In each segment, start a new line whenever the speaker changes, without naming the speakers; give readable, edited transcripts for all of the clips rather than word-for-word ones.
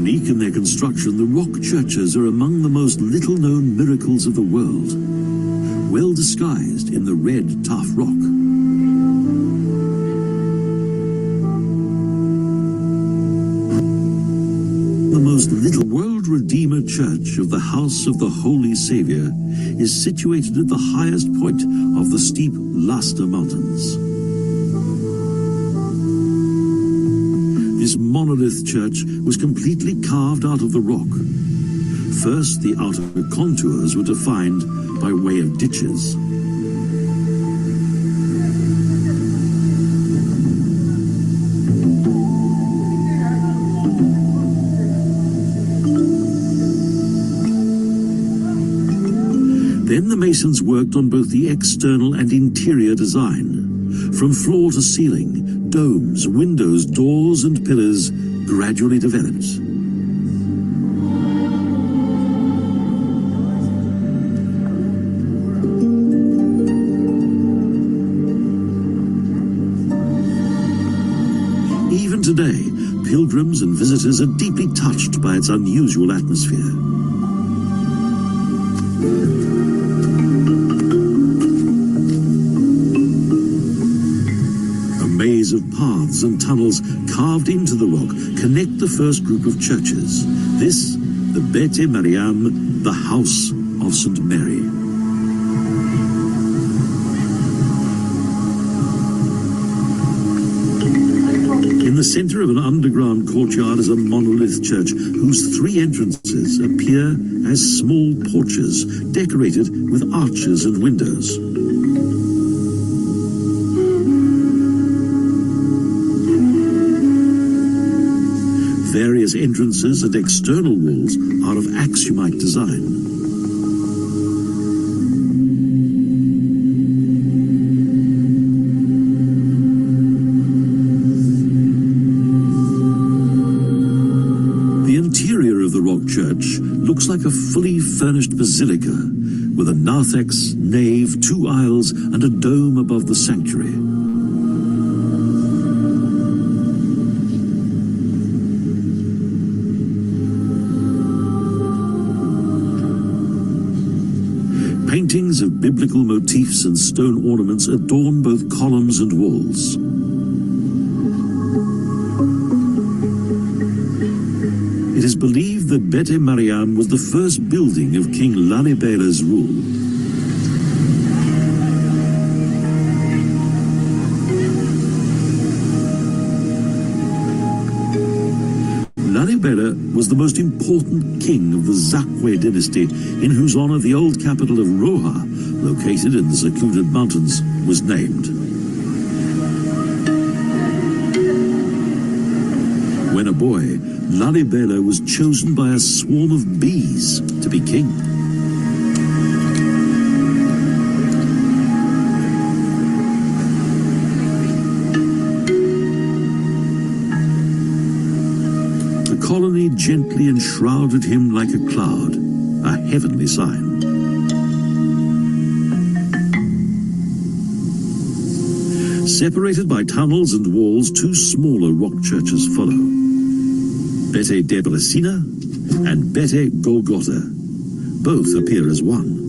Unique in their construction, the rock churches are among the most little-known miracles of the world, well disguised in the red, tough rock. The most little World Redeemer Church of the House of the Holy Saviour is situated at the highest point of the steep Rastas Mountains. This monolith church was completely carved out of the rock. First, the outer contours were defined by way of ditches. Then the masons worked on both the external and interior design. From floor to ceiling, domes, windows, doors and pillars gradually developed. Even today, pilgrims and visitors are deeply touched by its unusual atmosphere. Of paths and tunnels carved into the rock connect the first group of churches. This, the Bete Mariam, the House of St. Mary. In the center of an underground courtyard is a monolith church whose three entrances appear as small porches decorated with arches and windows. Various entrances and external walls are of axiomite design. The interior of the rock church looks like a fully furnished basilica with a narthex, nave, two aisles and a dome above the sanctuary. Paintings of biblical motifs and stone ornaments adorn both columns and walls. It is believed that Bete Mariam was the first building of King Lalibela's rule. Lalibela was the most important king of the Zakwe dynasty, in whose honor the old capital of Roha, located in the secluded mountains, was named. When a boy, Lalibela was chosen by a swarm of bees to be king. The colony gently enshrouded him like a cloud, a heavenly sign. Separated by tunnels and walls, two smaller rock churches follow. Bete Debrecina and Bete Golgotha. Both appear as one.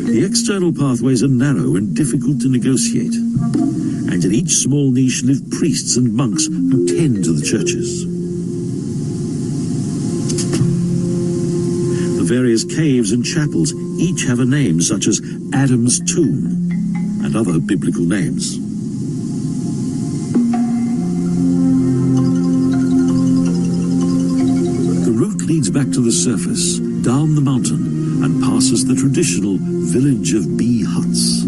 The external pathways are narrow and difficult to negotiate, and in each small niche live priests and monks who tend to the churches. The various caves and chapels each have a name, such as Adam's Tomb and other biblical names. The route leads back to the surface, down the mountain, and passes the traditional village of bee huts.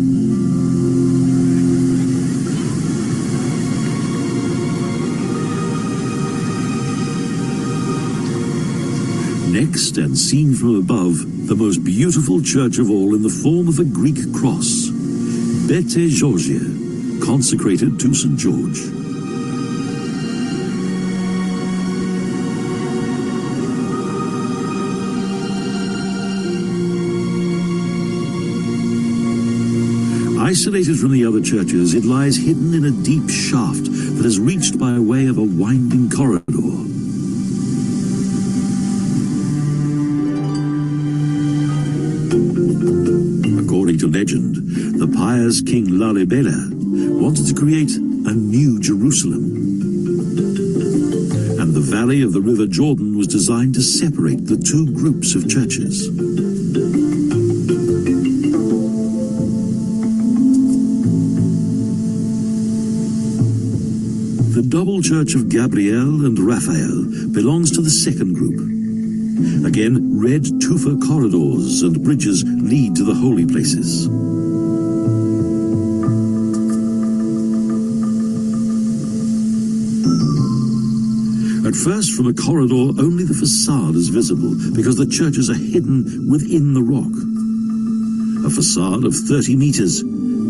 Next, and seen from above, the most beautiful church of all in the form of a Greek cross, Bete Georgia, consecrated to St. George. Isolated from the other churches, it lies hidden in a deep shaft that is reached by way of a winding corridor. According to legend, the pious King Lalibela wanted to create a new Jerusalem. And the valley of the River Jordan was designed to separate the two groups of churches. The double church of Gabriel and Raphael belongs to the second group. Again, red tufa corridors and bridges lead to the holy places. At first, from a corridor, only the facade is visible because the churches are hidden within the rock. A facade of 30 meters,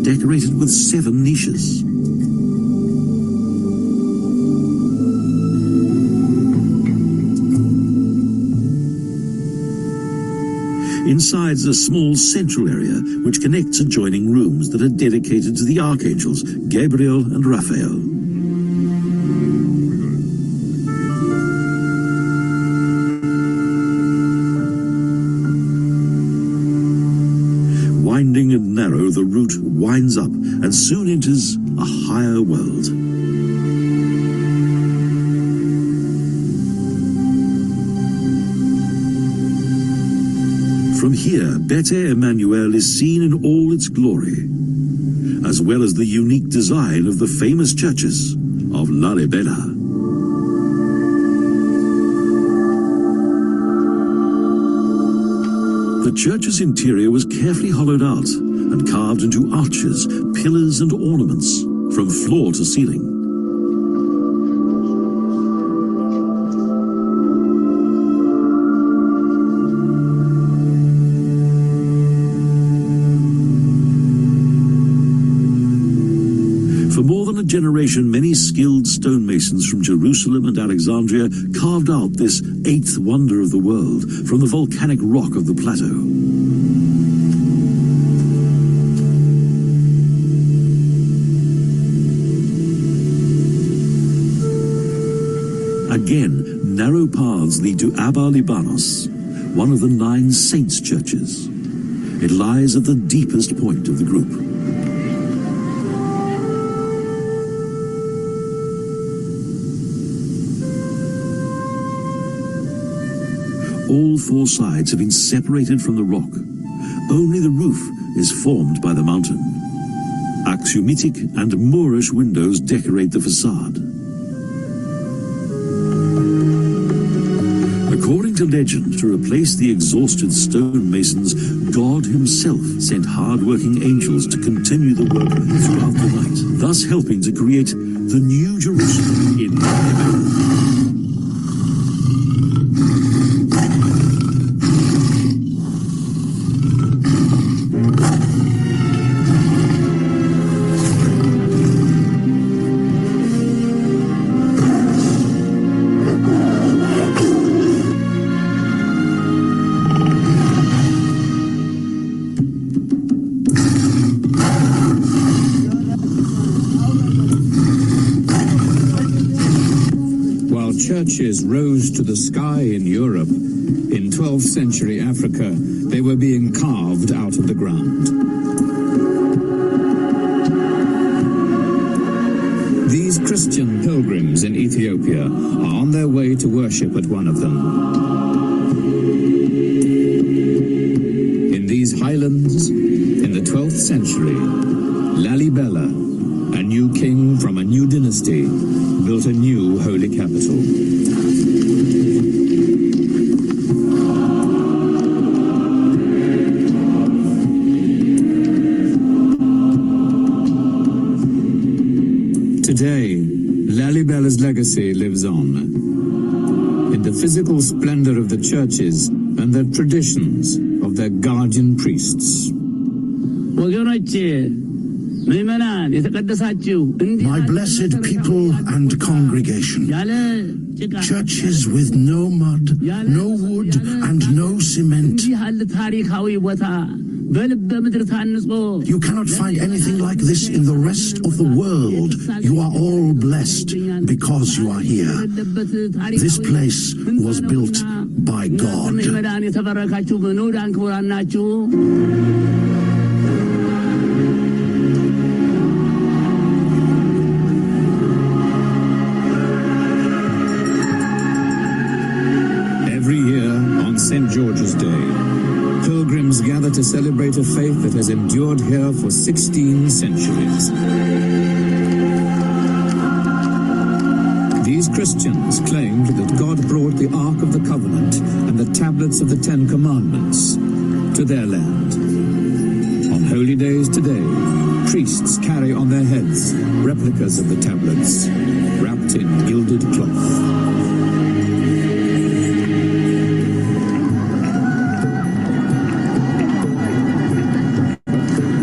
decorated with 7 niches. Inside is a small central area which connects adjoining rooms that are dedicated to the archangels, Gabriel and Raphael. Winding and narrow, the route winds up and soon enters a higher world. From here, Bete Emmanuel is seen in all its glory, as well as the unique design of the famous churches of Lalibela. The church's interior was carefully hollowed out and carved into arches, pillars and ornaments from floor to ceiling. For more than a generation, many skilled stonemasons from Jerusalem and Alexandria carved out this 8th wonder of the world from the volcanic rock of the plateau. Again, narrow paths lead to Abba Libanos, one of the 9 saints' churches. It lies at the deepest point of the group. All 4 sides have been separated from the rock. Only the roof is formed by the mountain. Axiomatic and Moorish windows decorate the facade. According to legend, to replace the exhausted stonemasons, God himself sent hard-working angels to continue the work throughout the night, thus helping to create the new Jerusalem in Lebanon.
Churches rose to the sky in Europe. In 12th century Africa, they were being carved out of the ground. These Christian pilgrims in Ethiopia are on their way to worship at one of them. In these highlands, in the 12th century, Lalibela, a new king from a new dynasty, built a new holy capital. Today, Lalibela's legacy lives on, in the physical splendor of the churches and the traditions of their guardian priests.
My blessed people and congregation, churches with no mud, no wood, and no cement You cannot find anything like this in the rest of the world. You are all blessed because you are here. This place was built by God.
Every year on St. George's Day, pilgrims gather to celebrate a faith that has endured here for 16 centuries. These Christians claimed that God brought the Ark of the Covenant and the tablets of the Ten Commandments to their land. On holy days today, priests carry on their heads replicas of the tablets, wrapped in gilded cloth.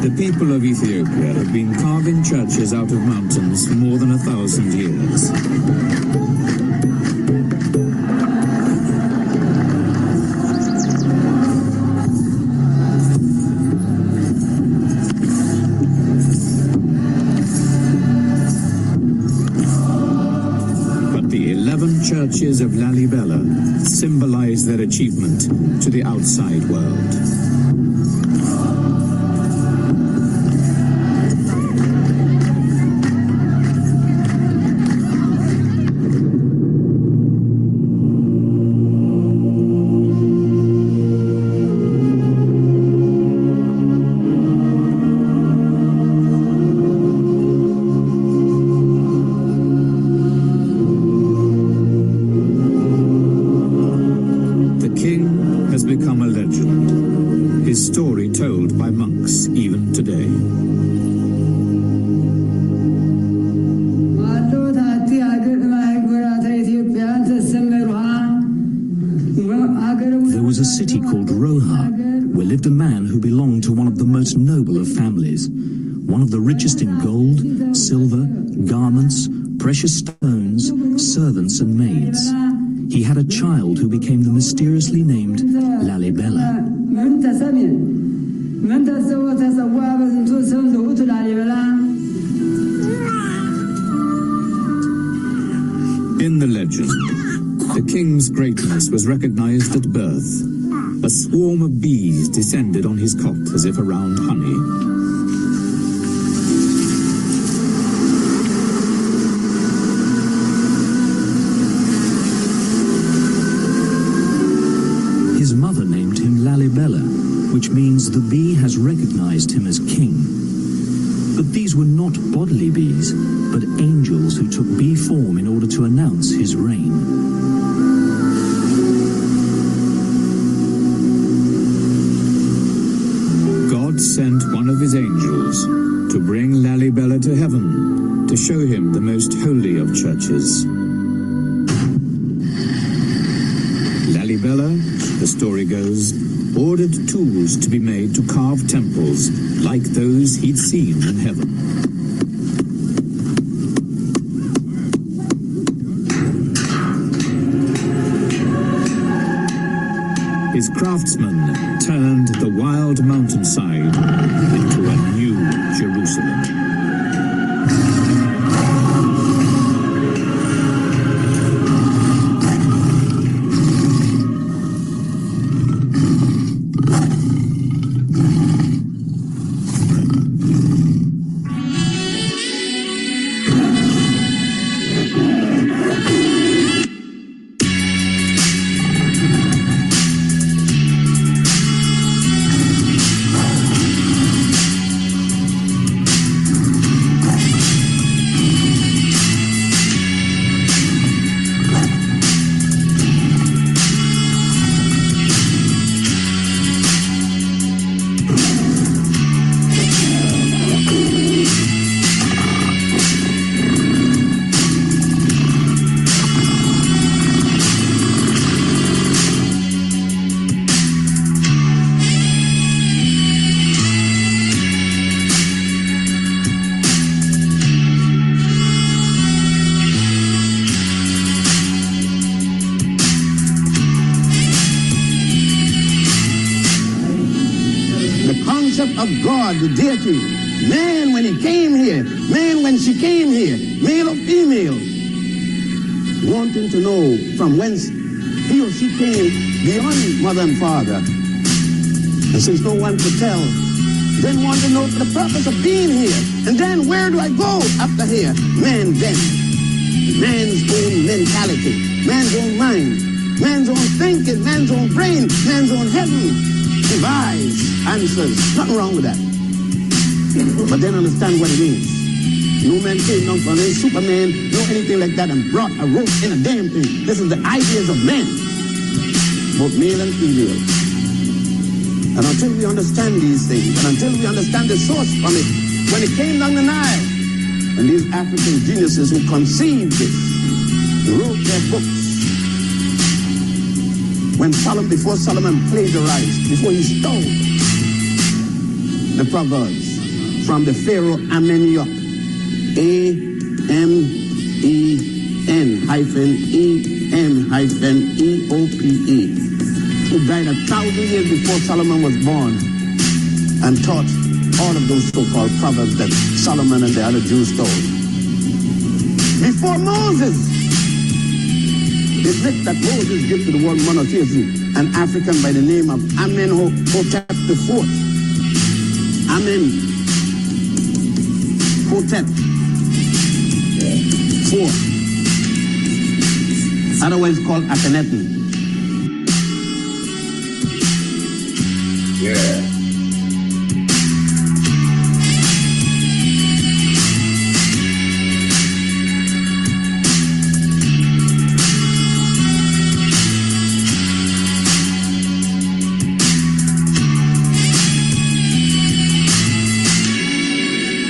The people of Ethiopia have been carving churches out of mountains for more than 1,000 years. But the 11 churches of Lalibela symbolize their achievement to the outside world. Become a legend, his story told by monks even today.
There was a city called Roha, where lived a man who belonged to one of the most noble of families, one of the richest in gold, silver, garments, precious stones, servants and maids. He had a child who became the mysteriously named Lalibela.
In the legend, the king's greatness was recognized at birth. A swarm of bees descended on his cot as if around honey.
His mother named him Lalibela, which means the bee has recognized him as king. But these were not bodily bees, but angels who took bee form in order to announce his reign.
God sent one of his angels to bring Lalibela to heaven to show him the most holy of churches. Lalibela, the story goes, ordered tools to be made to carve temples like those he'd seen in heaven. His craftsmen turned the wild mountainside into a new Jerusalem.
of God, the deity. Man, when he came here, man, when she came here, male or female, wanting to know from whence he or she came beyond mother and father. And since no one could tell, then want to know the purpose of being here. And then where do I go after here? Man then. Man's own mentality, man's own mind, man's own thinking, man's own brain, man's own heaven. Devise answers. Nothing wrong with that. But then understand what it means. No man came down from any Superman, no anything like that, and brought a rope in a damn thing. This is the ideas of men, both male and female. And until we understand these things, and until we understand the source from it, when it came down the Nile, and these African geniuses who conceived this, wrote their books, when before Solomon plagiarized, before he stole the Proverbs from the Pharaoh Ameneop, A-M-E-N-E-M-E-O-P-E, who died 1,000 years before Solomon was born and taught all of those so-called proverbs that Solomon and the other Jews told. Before Moses, it's written that Moses gave to the world monotheism, an African by the name of Amenhotep IV. Amenhotep IV, otherwise called Akhenaten.
Yeah.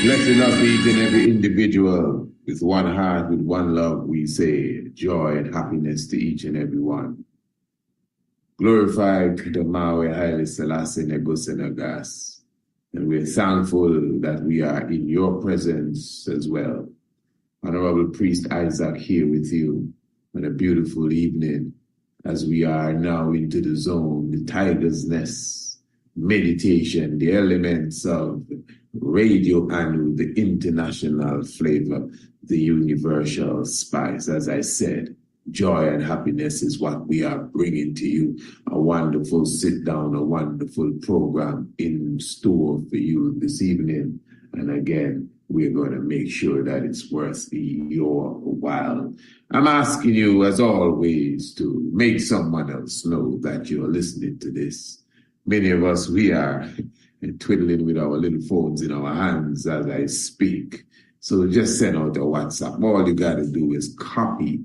Blessing up each and every individual with one heart, with one love, we say joy and happiness to each and every one. Glorified the Mawe Haile Selassie Negosenagas. And we're thankful that we are in your presence as well. Honorable Priest Isaac here with you on a beautiful evening as we are now into the zone, the tiger's nest, meditation, the elements of radio and the international flavor, the universal spice. As I said, joy and happiness is what we are bringing to you. A wonderful sit down, a wonderful program in store for you this evening. And again, we're going to make sure that it's worth your while. I'm asking you, as always, to make someone else know that you're listening to this. Many of us, we are twiddling with our little phones in our hands as I speak. So just send out a WhatsApp. All you got to do is copy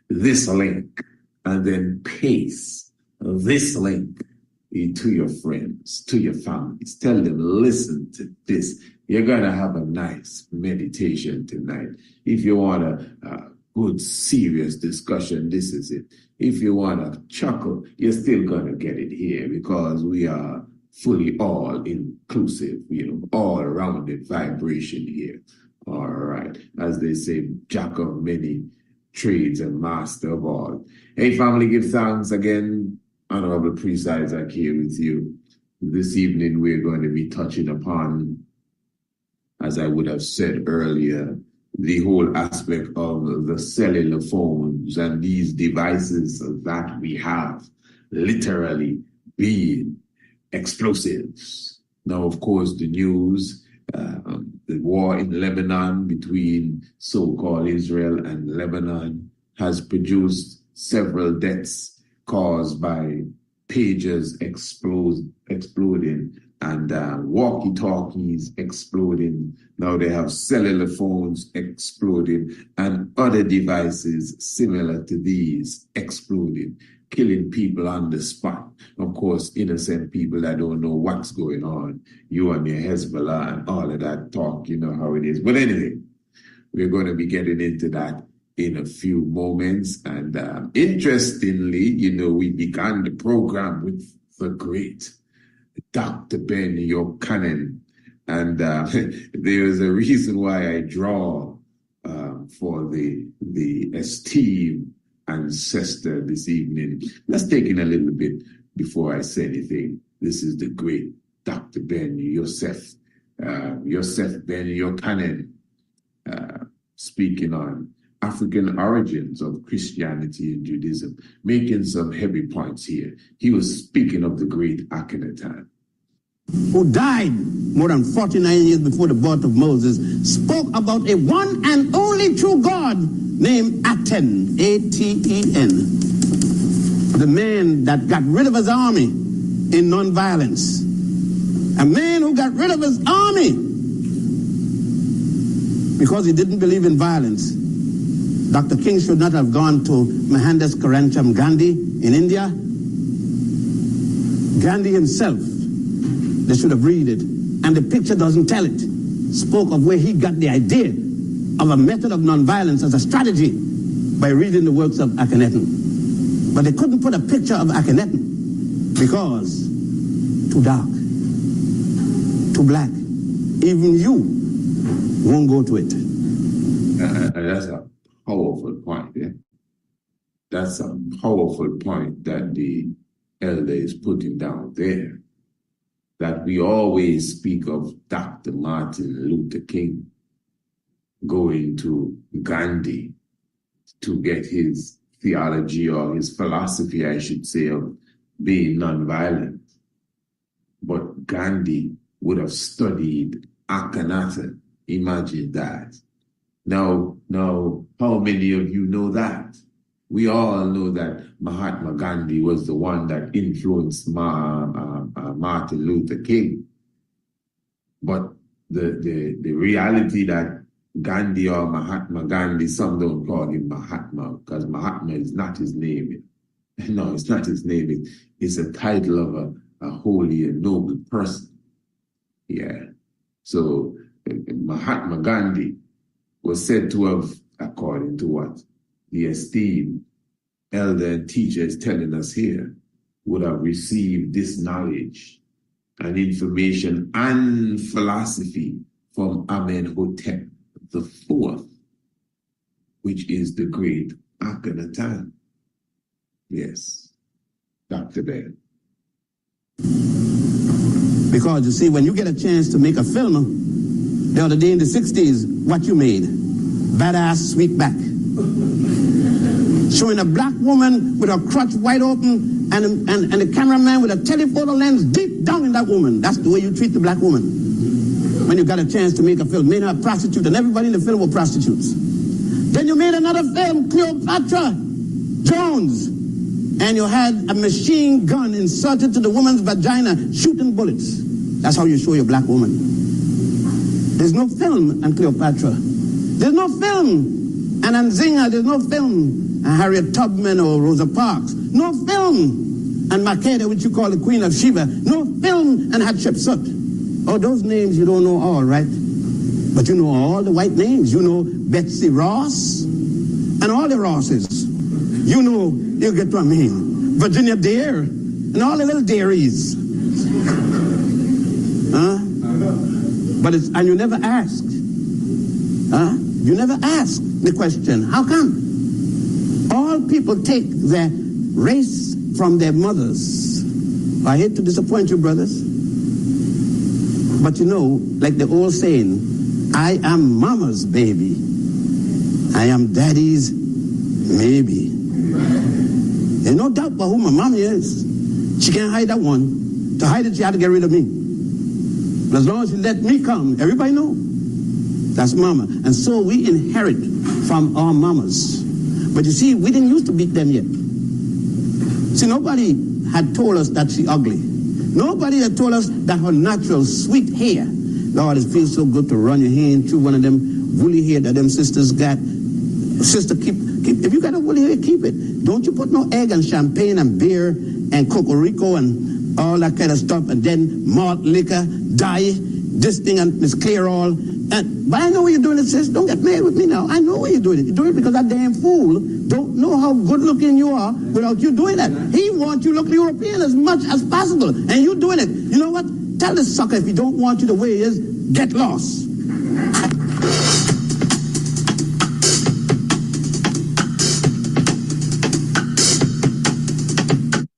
this link and then paste this link to your friends, to your families. Tell them, listen to this. You're going to have a nice meditation tonight. If you want a good, serious discussion, this is it. If you want to chuckle, you're still going to get it here because we are fully all-inclusive, all-rounded vibration here. All right. As they say, jack of many trades and master of all. Hey, family, give thanks again. Honorable Priest Isaac here with you. This evening, we're going to be touching upon, as I would have said earlier, the whole aspect of the cellular phones and these devices that we have literally being explosives. Now, of course, the news, the war in Lebanon between so-called Israel and Lebanon has produced several deaths caused by pagers exploding and walkie-talkies exploding. Now they have cellular phones exploding and other devices similar to these exploding, killing people on the spot. Of course, innocent people that don't know what's going on. You and your Hezbollah and all of that talk, you know how it is. But anyway, we're going to be getting into that in a few moments. And interestingly, we began the program with the great Dr. Ben Yokanen. And there's a reason why I draw for the esteemed ancestor this evening. Let's take in a little bit before I say anything. This is the great Dr. Ben Yosef Ben Yochanan, speaking on African origins of Christianity and Judaism, making some heavy points here. He was speaking of the great Akhenaten,
who died more than 49 years before the birth of Moses, spoke about a one and only true God named Aten, A-T-E-N, the man that got rid of his army in nonviolence. A man who got rid of his army because he didn't believe in violence. Dr. King should not have gone to Mohandas Karamchand Gandhi in India. Gandhi himself, they should have read it, and the picture doesn't tell it, spoke of where he got the idea of a method of nonviolence as a strategy by reading the works of Akhenaten. But they couldn't put a picture of Akhenaten because too dark, too black. Even you won't go to it.
That's a powerful point. Yeah? That's a powerful point that the elder is putting down there. That we always speak of Dr. Martin Luther King going to Gandhi to get his theology or his philosophy, I should say, of being nonviolent. But Gandhi would have studied Akhenaten. Imagine that. Now, how many of you know that? We all know that Mahatma Gandhi was the one that influenced Martin Luther King. But the reality that Gandhi or Mahatma Gandhi, some don't call him Mahatma because Mahatma is not his name. No, it's not his name. It's a title of a holy and noble person. Yeah. So Mahatma Gandhi was said to have, according to what the esteemed elder and teacher is telling us here, would have received this knowledge and information and philosophy from Amenhotep IV, which is the great Akhenaten. Yes, Dr. Ben.
Because you see, when you get a chance to make a film, the other day in the 60s, what you made? Badass Sweetback. Showing a black woman with her crotch wide open and the cameraman with a telephoto lens deep down in that woman. That's the way you treat the black woman. When you got a chance to make a film, made her a prostitute, and everybody in the film were prostitutes. Then you made another film, Cleopatra Jones, and you had a machine gun inserted to the woman's vagina, shooting bullets. That's how you show your black woman. There's no film on Cleopatra. There's no film on Nzinga. There's no film on Harriet Tubman or Rosa Parks. No film on Makeda, which you call the Queen of Sheba. No film on Hatshepsut. Oh, those names you don't know all, right? But you know all the white names. You know Betsy Ross and all the Rosses. You know, you get what I mean. Virginia Dare and all the little dairies. Huh? But and you never ask. Huh? You never ask the question, how come? All people take their race from their mothers. I hate to disappoint you, brothers. But you know, like the old saying, I am mama's baby. I am daddy's maybe. There's no doubt about who my mommy is. She can't hide that one. To hide it, she had to get rid of me. But as long as she let me come, everybody know. That's mama. And so we inherit from our mamas. But you see, we didn't used to beat them yet. See, nobody had told us that she ugly. Nobody had told us that her natural sweet hair. Lord, it feels so good to run your hand through one of them woolly hair that them sisters got. Sister, keep. If you got a woolly hair, keep it. Don't you put no egg and champagne and beer and cocorico and all that kind of stuff, and then malt liquor, dye, this thing and Miss Clear all. But I know what you're doing it, sis. Don't get mad with me now. I know why you're doing it. You're doing it because that damn fool don't know how good looking you are without you doing that. He wants you to look European as much as possible, and you doing it. You know what? Tell the sucker if he don't want you the way he is, get lost.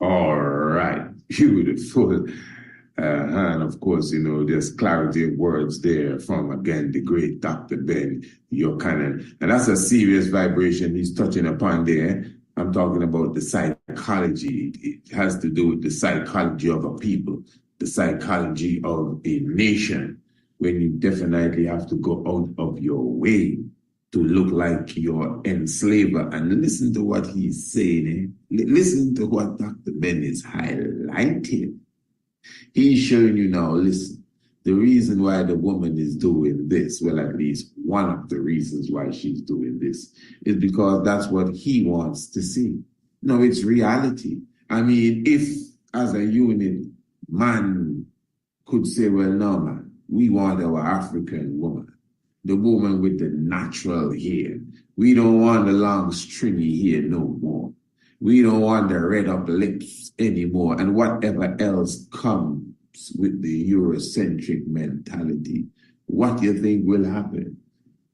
All right. Beautiful. of course, you know, there's clarity of words there from, again, the great Dr. Ben Yochanan. And that's a serious vibration he's touching upon there. I'm talking about the psychology. It has to do with the psychology of a people, the psychology of a nation, when you definitely have to go out of your way to look like your enslaver. And listen to what he's saying. Listen to what Dr. Ben is highlighting. He's showing you now, listen, the reason why the woman is doing this, well, at least one of the reasons why she's doing this, is because that's what he wants to see. No, it's reality. I mean, if as a unit, man could say, well, no, man, we want our African woman, the woman with the natural hair. We don't want the long stringy hair no more. We don't want the red up lips anymore, and whatever else comes with the Eurocentric mentality. What do you think will happen?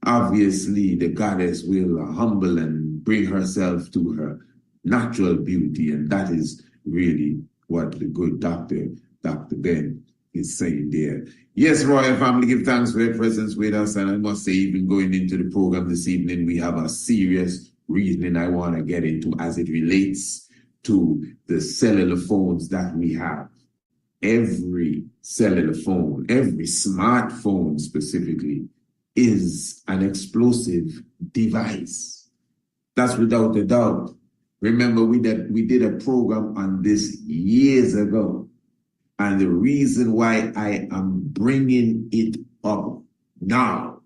Obviously, the goddess will humble and bring herself to her natural beauty, and that is really what the good Dr. Ben is saying there. Yes, Royal Family, give thanks for your presence with us, and I must say, even going into the program this evening, we have a serious reasoning I want to get into as it relates to the cellular phones that we have. Every cellular phone, every smartphone specifically, is an explosive device. That's without a doubt. Remember, we did a program on this years ago. And the reason why I am bringing it up now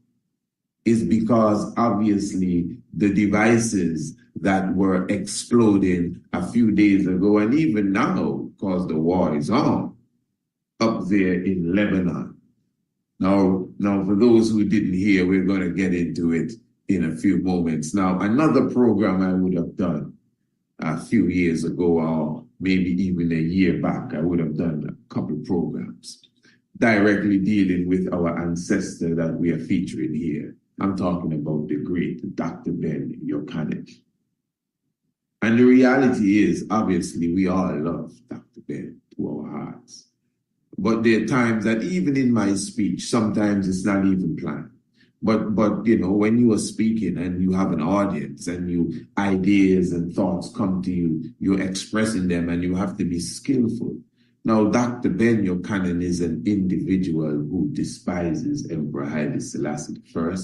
is because obviously the devices that were exploding a few days ago, and even now, because the war is on, up there in Lebanon. Now, for those who didn't hear, we're going to get into it in a few moments. Now, another program I would have done a few years ago, or maybe even a year back, I would have done a couple of programs directly dealing with our ancestor that we are featuring here. I'm talking about the great Dr. Ben Yochanan. And the reality is, obviously, we all love Dr. Ben to our hearts. But there are times that even in my speech, sometimes it's not even planned. But you know, when you are speaking and you have an audience and ideas and thoughts come to you, you're expressing them and you have to be skillful. Now, Dr. Ben Yochanan is an individual who despises Emperor Haile Selassie I,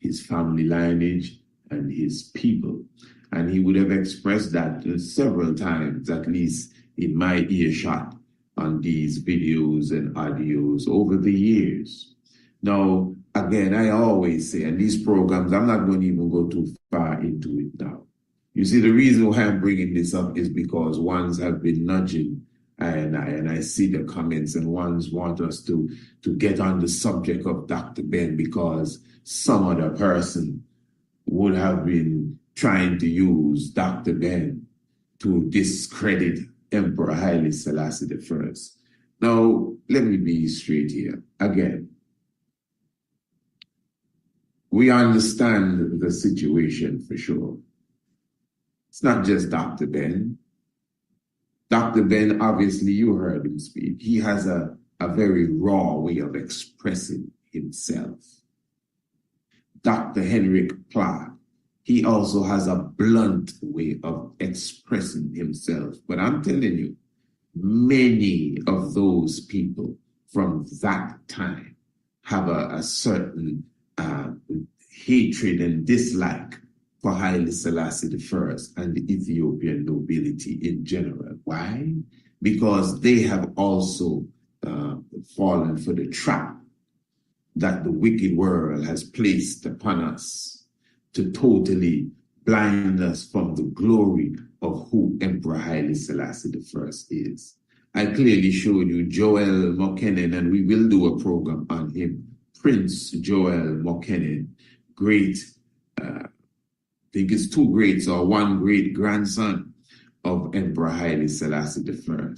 his family lineage, and his people. And he would have expressed that several times, at least in my earshot, on these videos and audios over the years. Now, again, I always say, and these programs, I'm not going to even go too far into it now. You see, the reason why I'm bringing this up is because ones have been nudging, and I see the comments, and ones want us to get on the subject of Dr. Ben because some other person would have been trying to use Dr. Ben to discredit Emperor Haile Selassie I. Now, let me be straight here. Again, we understand the situation for sure. It's not just Dr. Ben. Dr. Ben, obviously, you heard him speak. He has a very raw way of expressing himself. Dr. Henrik Platt, he also has a blunt way of expressing himself. But I'm telling you, many of those people from that time have a certain hatred and dislike for Haile Selassie I and the Ethiopian nobility in general. Why? Because they have also fallen for the trap that the wicked world has placed upon us to totally blind us from the glory of who Emperor Haile Selassie I is. I clearly showed you Joel Mokenen, and we will do a program on him. Prince Joel Mokenen, great, I think it's two greats or one great grandson of Emperor Haile Selassie I.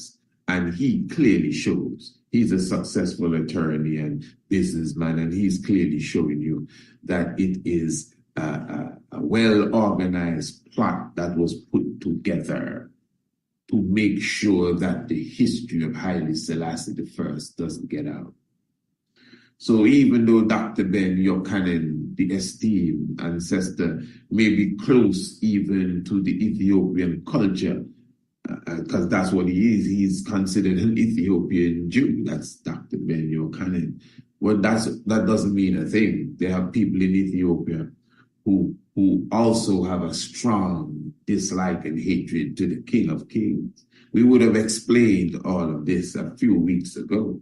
And he clearly shows he's a successful attorney and businessman, and he's clearly showing you that it is a well-organized plot that was put together to make sure that the history of Haile Selassie I doesn't get out. So even though Dr. Ben Yochanan, the esteemed ancestor, may be close even to the Ethiopian culture, because that's what he is. He's considered an Ethiopian Jew. That's Dr. Ben Yochanan. Well, that doesn't mean a thing. There are people in Ethiopia who also have a strong dislike and hatred to the King of Kings. We would have explained all of this a few weeks ago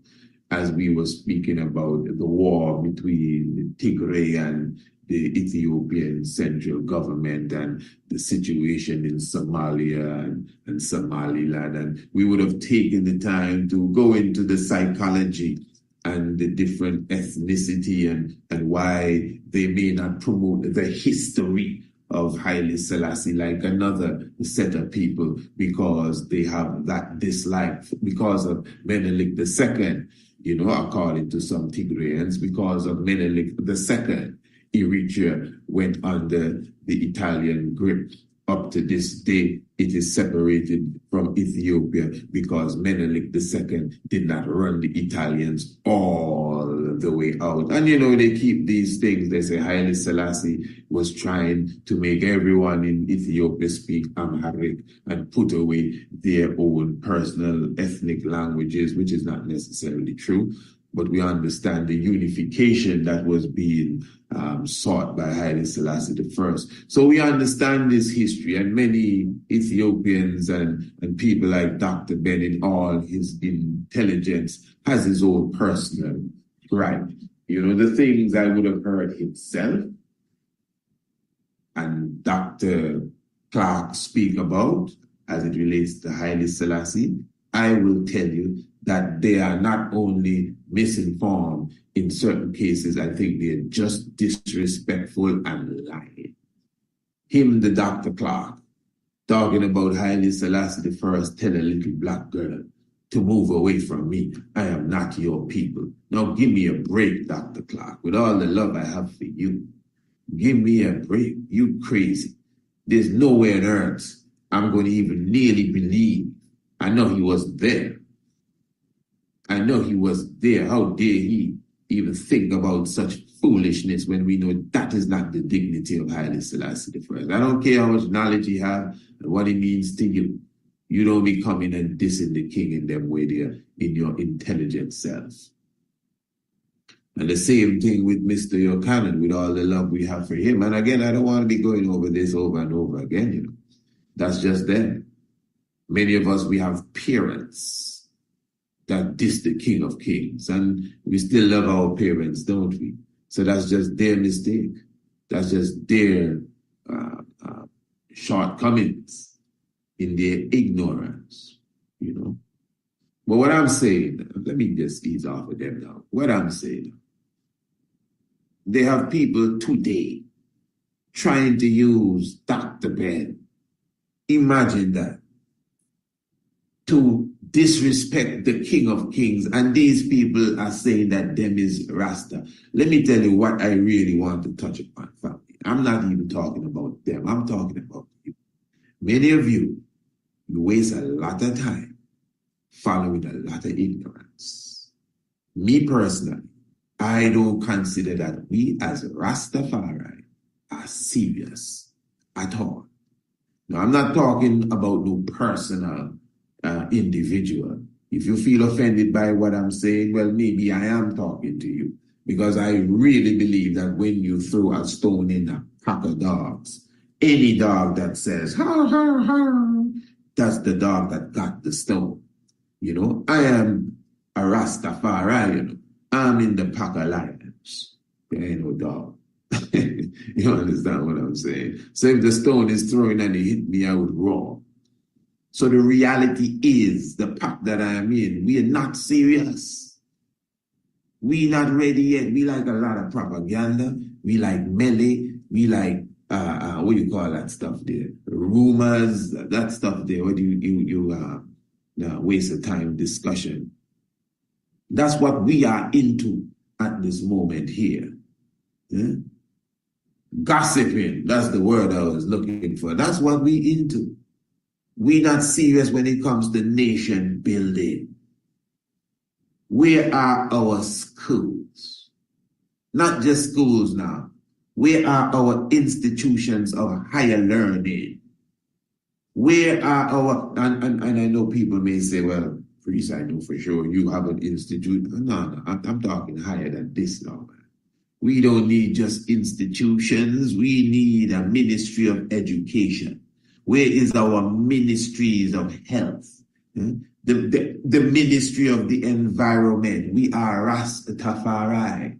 as we were speaking about the war between Tigray and the Ethiopian central government and the situation in Somalia and Somaliland. And we would have taken the time to go into the psychology and the different ethnicity and why they may not promote the history of Haile Selassie like another set of people because they have that dislike because of Menelik II, you know, according to some Tigrayans, because of Menelik II. Eritrea went under the Italian grip. Up to this day, it is separated from Ethiopia because Menelik II did not run the Italians all the way out. And you know, they keep these things. They say Haile Selassie was trying to make everyone in Ethiopia speak Amharic and put away their own personal ethnic languages, which is not necessarily true. But we understand the unification that was being sought by Haile Selassie I. So we understand this history, and many Ethiopians and people like Dr. Ben, in all his intelligence, has his own personal right. You know, the things I would have heard himself and Dr. Clark speak about as it relates to Haile Selassie, I will tell you that they are not only misinformed in certain cases, I think they're just disrespectful and lying. Him, the Dr. Clark, talking about Haile Selassie I, tell a little black girl to move away from me. I am not your people. Now give me a break, Dr. Clark, with all the love I have for you. Give me a break. You crazy. There's nowhere on earth I'm going to even nearly believe. I know he was there. I know he was there. How dare he even think about such foolishness when we know that is not the dignity of Haile Selassie I. I don't care how much knowledge he has and what it means to you. You don't be coming and dissing the king in them way there in your intelligent self. And the same thing with Mr. Yochanan, with all the love we have for him. And again, I don't want to be going over this over and over again, you know. That's just them. Many of us, we have parents that diss the King of Kings, and we still love our parents, don't we? So that's just their mistake. That's just their shortcomings in their ignorance, you know. But what I'm saying, let me just ease off of them now. What I'm saying, they have people today trying to use Dr. Ben. Imagine that. To disrespect the King of Kings, and these people are saying that them is Rasta. Let me tell you what I really want to touch upon, family. I'm not even talking about them. I'm talking about you. Many of you waste a lot of time following a lot of ignorance. Me personally, I don't consider that we as Rastafari are serious at all. Now, I'm not talking about no personal individual. If you feel offended by what I'm saying, well, maybe I am talking to you, because I really believe that when you throw a stone in a pack of dogs, any dog that says, ha, ha, ha, that's the dog that got the stone. You know, I am a Rastafari, you know. I'm in the pack of lions. There ain't no dog. You understand what I'm saying? So if the stone is thrown and it hit me, I would roar. So the reality is, the pack that I am in, we are not serious. We not ready yet. We like a lot of propaganda. We like melee. We like, what do you call that stuff there? Rumors, that stuff there. What do you waste of time discussion. That's what we are into at this moment here. Yeah? Gossiping, that's the word I was looking for. That's what we into. We're not serious when it comes to nation building. Where are our schools? Not just schools now. Where are our institutions of higher learning? Where are our, and I know people may say, well, Priest, I know for sure you have an institute. No, I'm talking higher than this now, man. We don't need just institutions. We need a ministry of education. Where is our ministries of health? The ministry of the environment. We are RasTafari.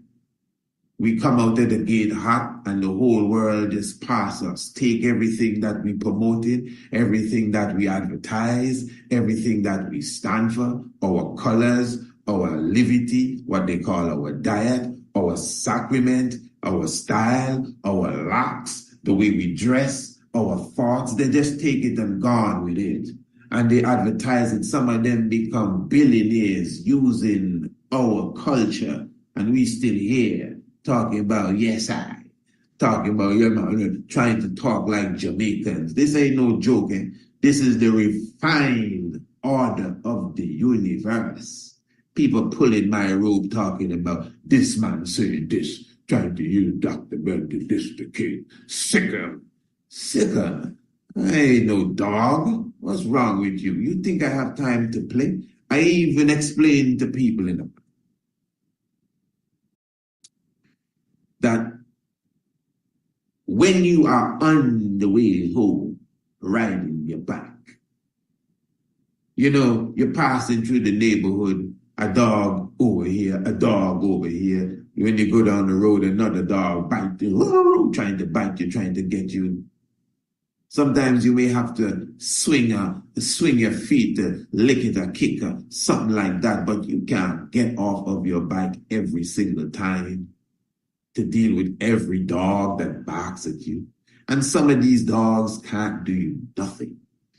We come out of the gate hot and the whole world just pass us. Take everything that we promoted, everything that we advertise, everything that we stand for, our colors, our liberty, what they call our diet, our sacrament, our style, our locks, the way we dress, our thoughts. They just take it and gone with it. And they advertise it. Some of them become billionaires using our culture. And we still here talking about, yes, I. Talking about, trying to talk like Jamaicans. This ain't no joking. This is the refined order of the universe. People pulling my robe talking about this man saying this, trying to use Dr. Bendy, this the king. Sicker. I ain't no dog. What's wrong with you? You think I have time to play? I even explain to people that when you are on the way home, riding your bike, you're passing through the neighborhood, a dog over here, a dog over here. When you go down the road, another dog bite you, trying to bite you, trying to get you. Sometimes you may have to swing your feet to lick it or kick or something like that, but you can't get off of your bike every single time to deal with every dog that barks at you. And some of these dogs can't do you nothing.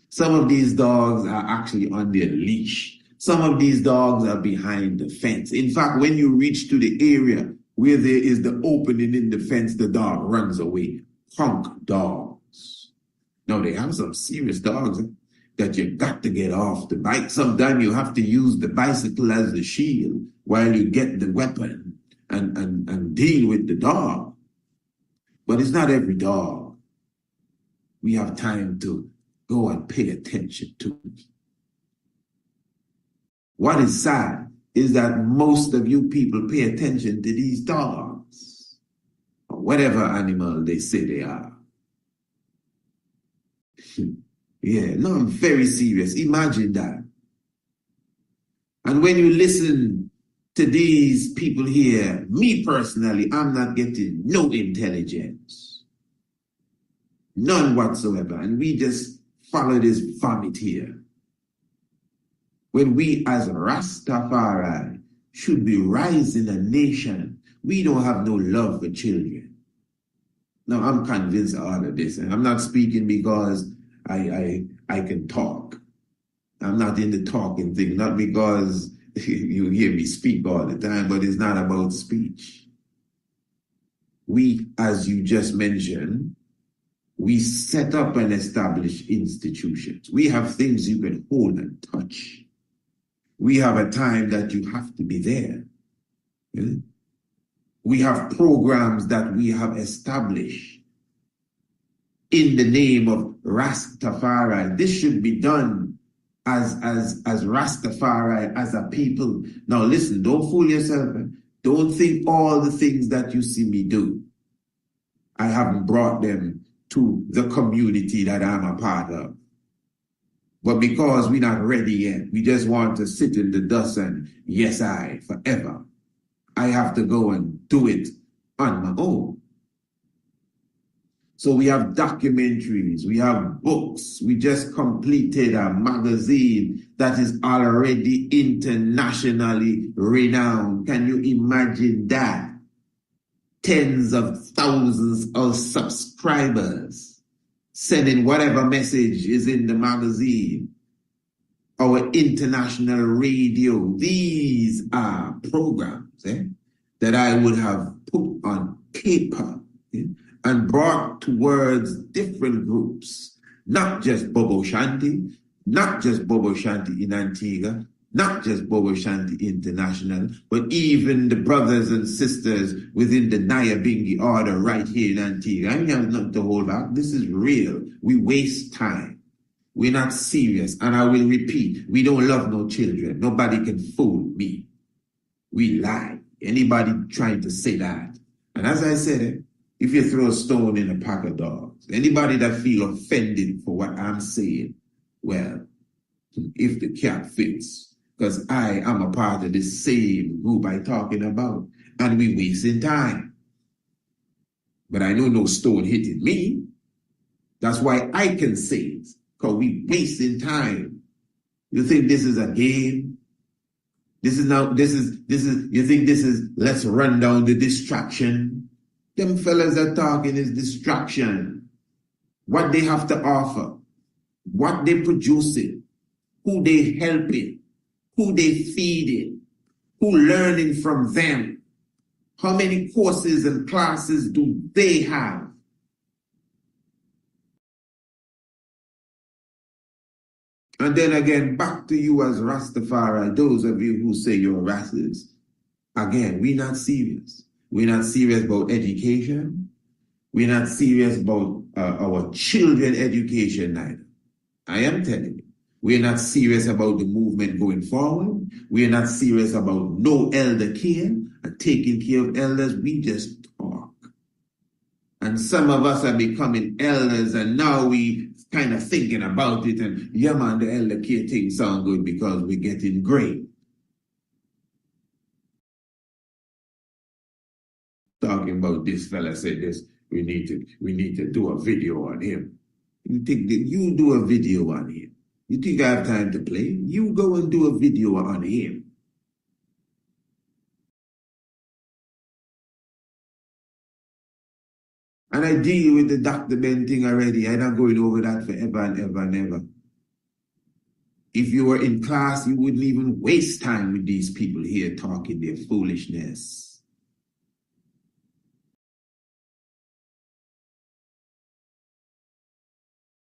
Some of these dogs are actually on their leash. Some of these dogs are behind the fence. In fact, when you reach to the area where there is the opening in the fence, the dog runs away. Punk dogs. Now, they have some serious dogs that you got to get off the bike. Sometimes you have to use the bicycle as the shield while you get the weapon and deal with the dog. But it's not every dog we have time to go and pay attention to. What is sad is that most of you people pay attention to these dogs, or whatever animal they say they are. Yeah, no, I'm very serious. Imagine that. And when you listen to these people here, me personally, I'm not getting no intelligence. None whatsoever. And we just follow this vomit here. When we as Rastafari should be rising a nation, we don't have no love for children. Now, I'm convinced of all of this. And I'm not speaking because I can talk. I'm not in the talking thing, not because you hear me speak all the time, but it's not about speech. We, as you just mentioned, we set up and establish institutions. We have things you can hold and touch. We have a time that you have to be there. Yeah? We have programs that we have established in the name of Rastafari. This should be done as Rastafari, as a people. Now listen, don't fool yourself. Don't think all the things that you see me do, I haven't brought them to the community that I'm a part of. But because we're not ready yet, we just want to sit in the dust and yes, I, forever. I have to go and do it on my own. So we have documentaries, we have books. We just completed a magazine that is already internationally renowned. Can you imagine that? Tens of thousands of subscribers sending whatever message is in the magazine. Our international radio. These are programs that I would have put on paper and brought towards different groups, not just Bobo Shanti, not just Bobo Shanti in Antigua, not just Bobo Shanti International, but even the brothers and sisters within the Nyabingi order right here in Antigua. I have nothing to hold back. This is real. We waste time. We're not serious. And I will repeat, we don't love no children. Nobody can fool me. We lie. Anybody trying to say that. And as I said, if you throw a stone in a pack of dogs, anybody that feel offended for what I'm saying, well, if the cap fits, because I am a part of the same group I'm talking about, and we wasting time. But I know no stone hitting me. That's why I can say it, because we wasting time. You think this is a game? You think this is, let's run down the distraction? Them fellas are talking is distraction. What they have to offer, what they producing, who they helping, who they feeding, who learning from them, how many courses and classes do they have? And then again, back to you as Rastafari, those of you who say you're Rastas. Again, we're not serious. We're not serious about education. We're not serious about our children education neither. I am telling you. We're not serious about the movement going forward. We're not serious about no elder care and taking care of elders. We just talk. And some of us are becoming elders, and now we kind of thinking about it, and yeah man, the elder care thing sound good because we're getting gray. Talking about this fella said this, we need to do a video on him. You think that you do a video on him? You think I have time to play? You go and do a video on him. And I deal with the Dr. Ben thing already. I'm not going over that forever and ever and ever. If you were in class, you wouldn't even waste time with these people here talking their foolishness.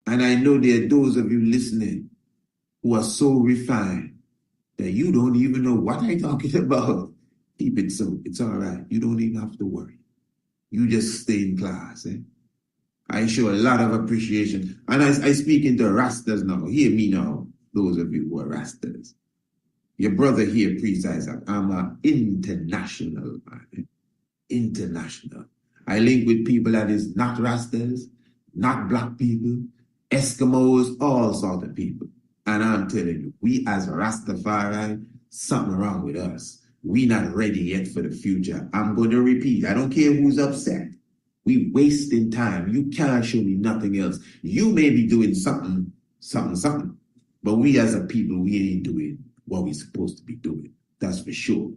And I know there are those of you listening who are so refined that you don't even know what I'm talking about. Keep it so. It's all right. You don't even have to worry. You just stay in class. I show a lot of appreciation. And I speak into Rastas now. Hear me now, those of you who are Rastas. Your brother here, Priest Isaac, I'm an international man. International. I link with people that is not Rastas, not black people, Eskimos, all sorts of people. And I'm telling you, we as Rastafari, something wrong with us. We not ready yet for the future. I'm going to repeat. I don't care who's upset. We wasting time. You can't show me nothing else. You may be doing something. But we as a people, we ain't doing what we're supposed to be doing. That's for sure.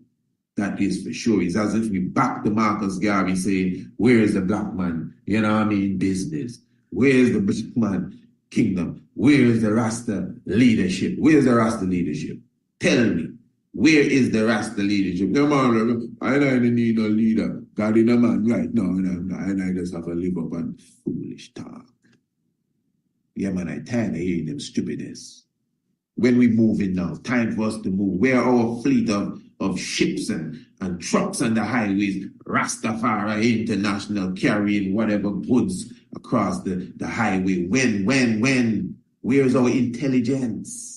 That is for sure. It's as if we back to Marcus Garvey saying, where is the black man? You know what I mean? Business. Where is the black man? Kingdom. Where is the Rasta leadership? Where's the Rasta leadership? Tell me. Where is the Rasta leadership? No, man, I don't need no leader. God in a man, right? No, and I just have to live up on foolish talk. Yeah, man, I tired of hearing them stupidness. When we moving now, time for us to move. Where our fleet of ships and trucks on the highways, Rastafari International carrying whatever goods across the highway. When? Where's our intelligence?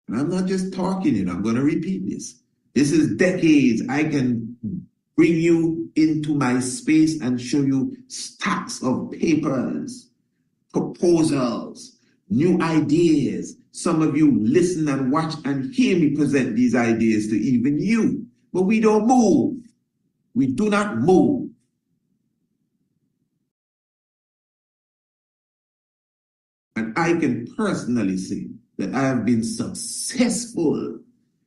And I'm not just talking it, I'm going to repeat this. This is decades. I can bring you into my space and show you stacks of papers, proposals, new ideas. Some of you listen and watch and hear me present these ideas to even you. But we don't move. We do not move. And I can personally say that I have been successful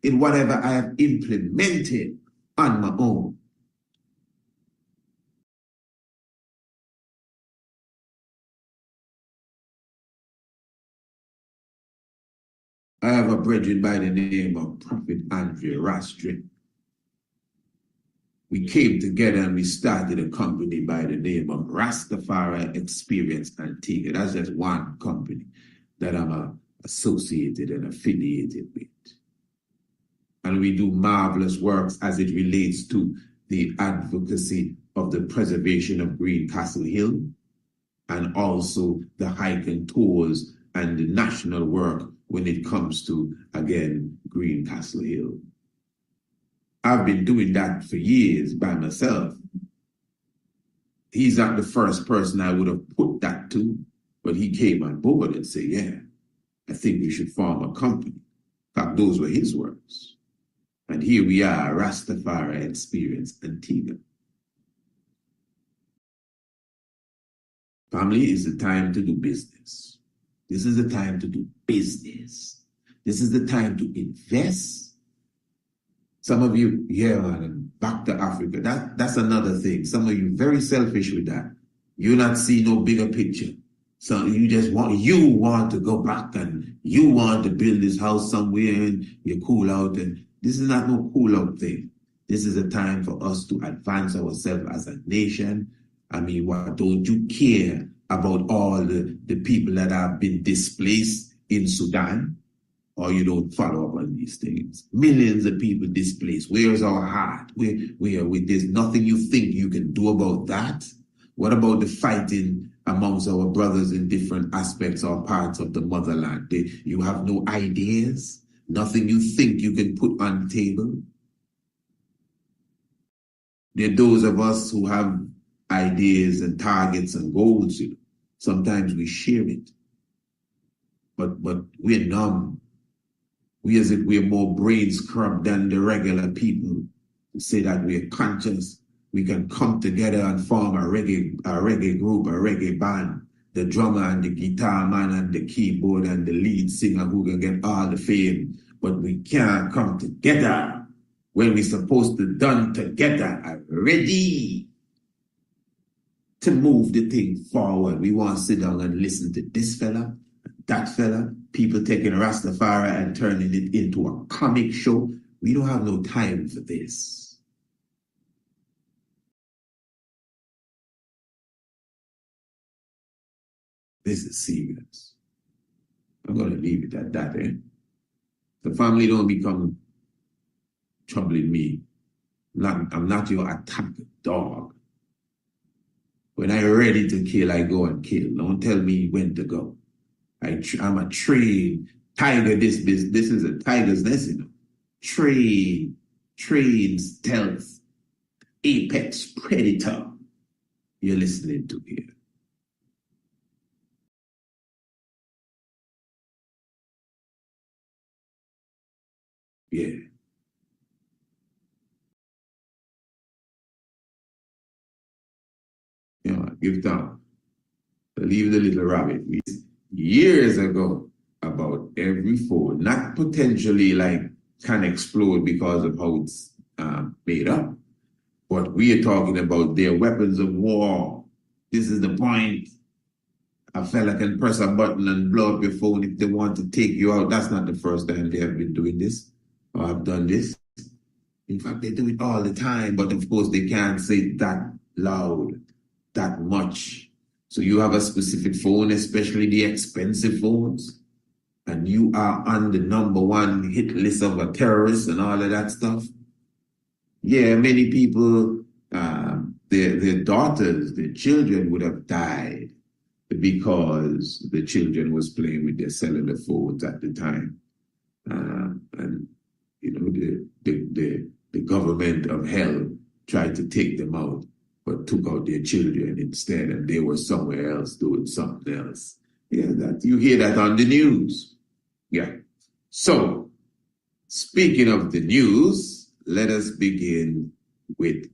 in whatever I have implemented on my own. I have a brethren by the name of Prophet Andre Rastri. we came together and we started a company by the name of Rastafari Experience Antigua. That's just one company that I'm associated and affiliated with. And we do marvelous works as it relates to the advocacy of the preservation of Greencastle Hill, and also the hike and tours and the national work when it comes to, again, Greencastle Hill. I've been doing that for years by myself. He's not the first person I would have put that to, but he came on board and said, yeah, I think we should form a company. In fact, those were his words. And here we are, Rastafari Experience Antigua. Family, is the time to do business. This is the time to do business. This is the time to invest. Some of you, yeah, man, back to Africa. That's another thing. Some of you very selfish with that. You not see no bigger picture. So you want to go back and you want to build this house somewhere and you cool out. And this is not no cool out thing. This is a time for us to advance ourselves as a nation. I mean, what don't you care about all the people that have been displaced in Sudan? Or you don't follow up on these things? Millions of people displaced. Where's our heart? There's nothing you think you can do about that? What about the fighting amongst our brothers in different aspects or parts of the motherland? You have no ideas? Nothing you think you can put on the table? There are those of us who have ideas and targets and goals. Sometimes we share it. But we're numb. We as if we're more brain scrubbed than the regular people who say that we're conscious. We can come together and form a reggae group, a reggae band. The drummer and the guitar man and the keyboard and the lead singer who can get all the fame. But we can't come together when we're supposed to done together and ready to move the thing forward. We want to sit down and listen to this fella, that fella, people taking Rastafari and turning it into a comic show. We don't have no time for this. This is serious. I'm going to leave it at that, eh? The family don't become troubling me. I'm not your attack dog. When I'm ready to kill, I go and kill. Don't tell me when to go. I'm a trained tiger. This is a tiger's nest, you know. Trained stealth, apex predator. You're listening to here. Yeah. Yeah, give down. Leave the little rabbit. Years ago, about every phone, not potentially like can explode because of how it's made up, but we are talking about their weapons of war. This is the point. A fella can press a button and blow up your phone if they want to take you out. That's not the first time they have been doing this or have done this. In fact, they do it all the time, but of course they can't say it that loud, that much. So you have a specific phone, especially the expensive phones, and you are on the #1 hit list of a terrorist and all of that stuff. Yeah, many people, their daughters, their children would have died because the children was playing with their cellular phones at the time. And, you know, the government of hell tried to take them out, but took out their children instead, and they were somewhere else doing something else. Yeah, that you hear that on the news. Yeah. So, speaking of the news, let us begin with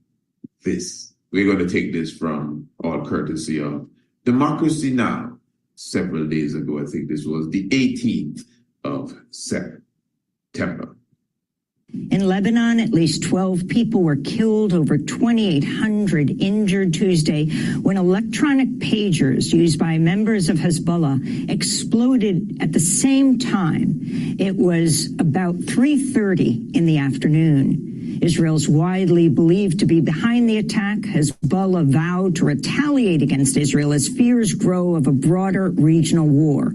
this. We're going to take this from all courtesy of Democracy Now! Several days ago. I think this was the 18th of September.
In Lebanon, at least 12 people were killed, over 2,800 injured Tuesday when electronic pagers used by members of Hezbollah exploded at the same time. It was about 3:30 in the afternoon. Israel's widely believed to be behind the attack. Hezbollah vowed to retaliate against Israel as fears grow of a broader regional war.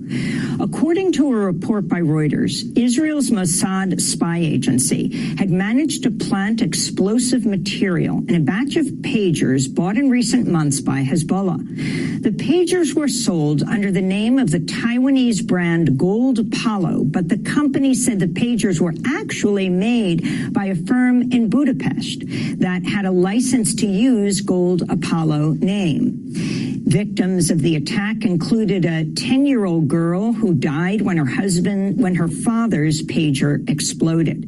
According to a report by Reuters, Israel's Mossad spy agency had managed to plant explosive material in a batch of pagers bought in recent months by Hezbollah. The pagers were sold under the name of the Taiwanese brand Gold Apollo, but the company said the pagers were actually made by a firm in Budapest that had a license to use Gold Apollo name. Victims of the attack included a 10-year-old girl who died when her father's pager exploded.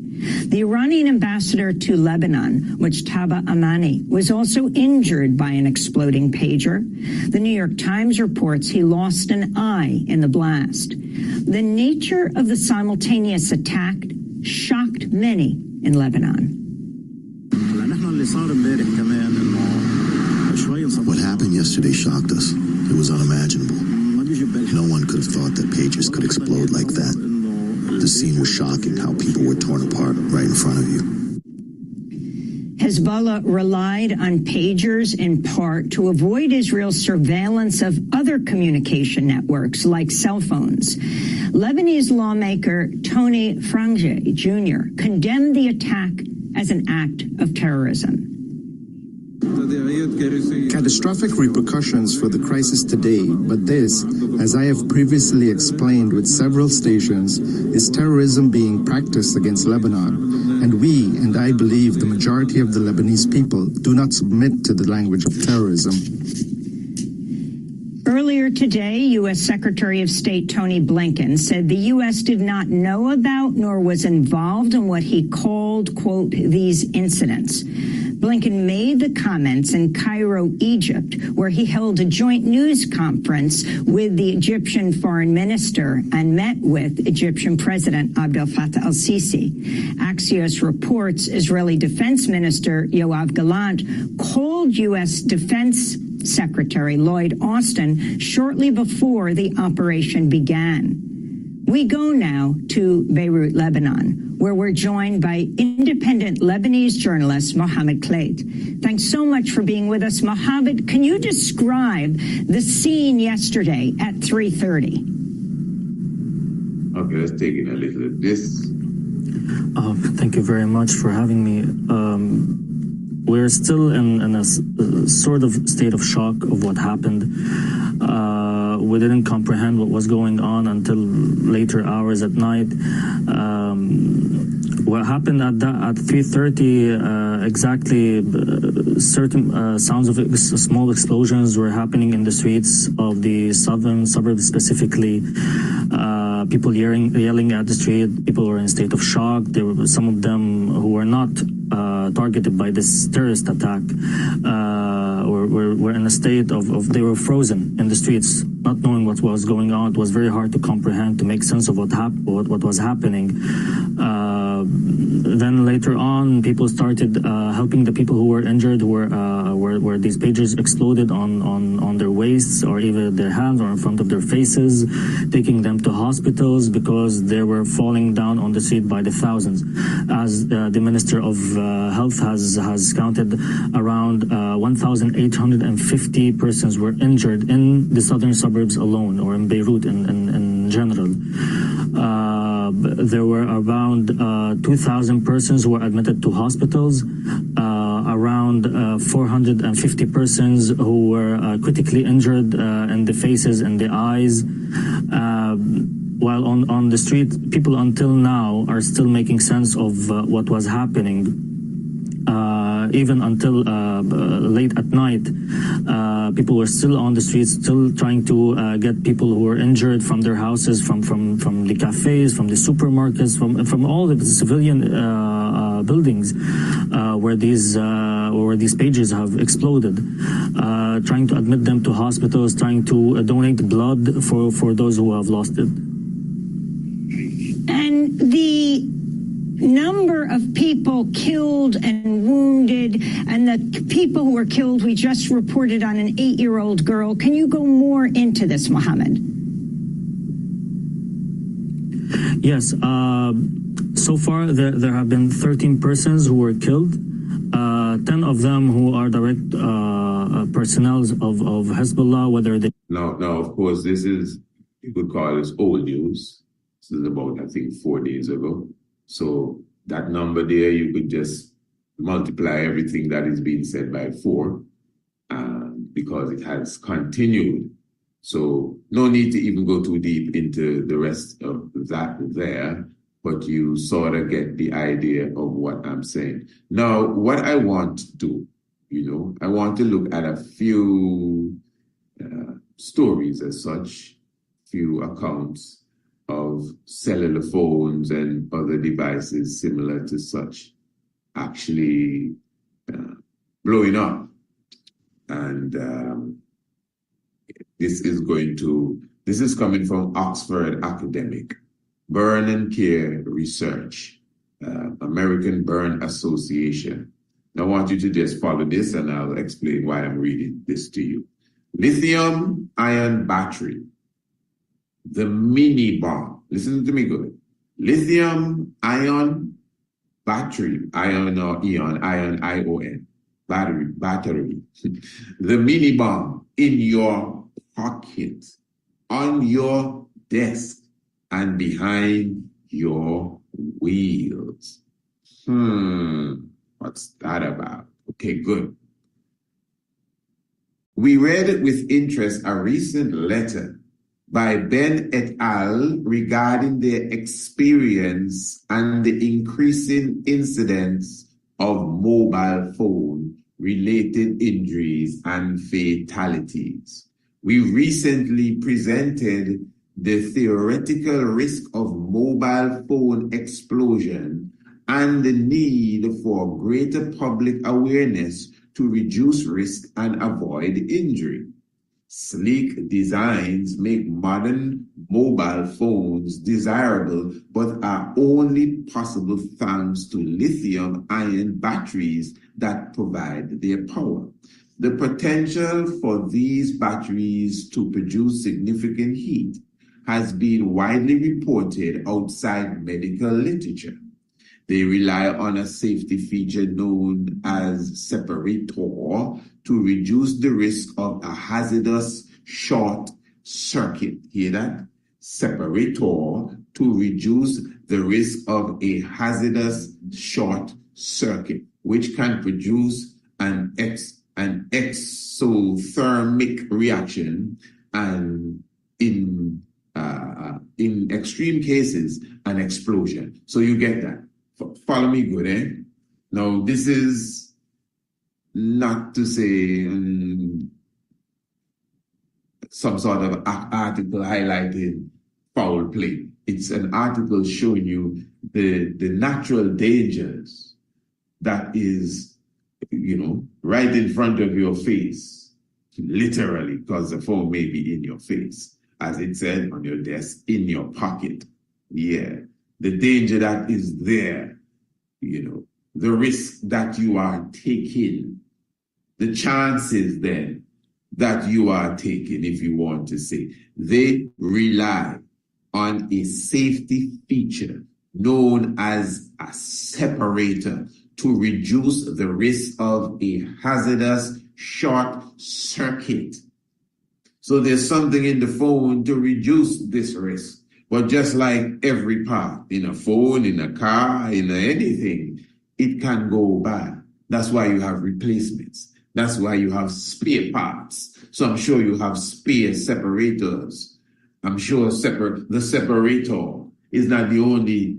The Iranian ambassador to Lebanon, Mujtaba Amani, was also injured by an exploding pager. The New York Times reports he lost an eye in the blast. The nature of the simultaneous attack shocked many in Lebanon.
What happened yesterday shocked us. It was unimaginable. No one could have thought that pagers could explode like that. The scene was shocking, how people were torn apart right in front of you.
Hezbollah relied on pagers in part to avoid Israel's surveillance of other communication networks like cell phones. Lebanese lawmaker Tony Frange Jr. condemned the attack as an act of terrorism.
Catastrophic repercussions for the crisis today, but this, as I have previously explained with several stations, is terrorism being practiced against Lebanon. And we, and I believe the majority of the Lebanese people, do not submit to the language of terrorism.
Earlier today, U.S. Secretary of State Tony Blinken said the U.S. did not know about nor was involved in what he called, quote, these incidents. Blinken made the comments in Cairo, Egypt, where he held a joint news conference with the Egyptian foreign minister and met with Egyptian President Abdel Fattah al-Sisi. Axios reports Israeli Defense Minister Yoav Gallant called U.S. Defense Secretary Lloyd Austin shortly before the operation began. We go now to Beirut, Lebanon, where we're joined by independent Lebanese journalist Mohammed Clate. Thanks so much for being with us. Mohammed, can you describe the scene yesterday at 3:30?
Okay, let's take it a little bit. This.
Thank you very much for having me. We're still in a sort of state of shock of what happened. We didn't comprehend what was going on until later hours at night. What happened at 3:30 exactly? Certain sounds of small explosions were happening in the streets of the southern suburbs, specifically. People yelling at the street. People were in a state of shock. There were some of them who were not targeted by this terrorist attack. Were in a state of they were frozen in the streets, not knowing what was going on. It was very hard to comprehend, to make sense of what was happening. Then later on, people started helping the people who were injured, where these pagers exploded on their waists or even their hands or in front of their faces, taking them to hospitals because they were falling down on the street by the thousands. As the Minister of Health has counted, around 1,850 persons were injured in the southern suburbs alone, or in Beirut in general. There were around 2,000 persons who were admitted to hospitals, around 450 persons who were critically injured in the faces and the eyes. While on the street, people until now are still making sense of what was happening. Even until late at night, people were still on the streets, still trying to get people who were injured from their houses, from the cafes, from the supermarkets, from all the civilian buildings where these pagers have exploded, trying to admit them to hospitals, trying to donate blood for those who have lost it.
And the number of people killed and wounded, and the people who were killed, we just reported on an 8-year-old girl. Can you go more into this, Mohammed?
Yes. So far, there have been 13 persons who were killed, 10 of them who are direct personnel of Hezbollah, whether they...
Now, of course, this is, you could call this old news. This is about, I think, 4 days ago. So that number there, you could just multiply everything that is being said by 4, because it has continued. So no need to even go too deep into the rest of that there, but you sort of get the idea of what I'm saying. Now, what I want to do, I want to look at a few stories as such, few accounts of cellular phones and other devices similar to such actually blowing up. And this is coming from Oxford Academic, Burn and Care Research, American Burn Association. Now, I want you to just follow this and I'll explain why I'm reading this to you. Lithium-ion battery, the mini bomb. Listen to me good. Lithium-ion battery, ion or eon, ion, I-O-N, battery. The mini bomb in your pocket, on your desk, and behind your wheels. What's that about? Okay, good. We read with interest a recent letter by Ben et al. Regarding their experience and the increasing incidence of mobile phone related injuries and fatalities. We recently presented the theoretical risk of mobile phone explosion and the need for greater public awareness to reduce risk and avoid injury. Sleek designs make modern mobile phones desirable, but are only possible thanks to lithium-ion batteries that provide their power. The potential for these batteries to produce significant heat has been widely reported outside medical literature. They rely on a safety feature known as separator to reduce the risk of a hazardous short circuit. Hear that? Separator to reduce the risk of a hazardous short circuit, which can produce an exothermic reaction and in extreme cases, an explosion. So you get that. Follow me good, eh? Now, this is not to say some sort of article highlighting foul play. It's an article showing you the natural dangers that is, right in front of your face, literally, because the phone may be in your face, as it said, on your desk, in your pocket. Yeah. The danger that is there, the risk that you are taking, the chances then that you are taking, if you want to say, they rely on a safety feature known as a separator to reduce the risk of a hazardous short circuit. So there's something in the phone to reduce this risk. But just like every part, in a phone, in a car, in anything, it can go bad. That's why you have replacements. That's why you have spare parts. So I'm sure you have spare separators. I'm sure the separator is not the only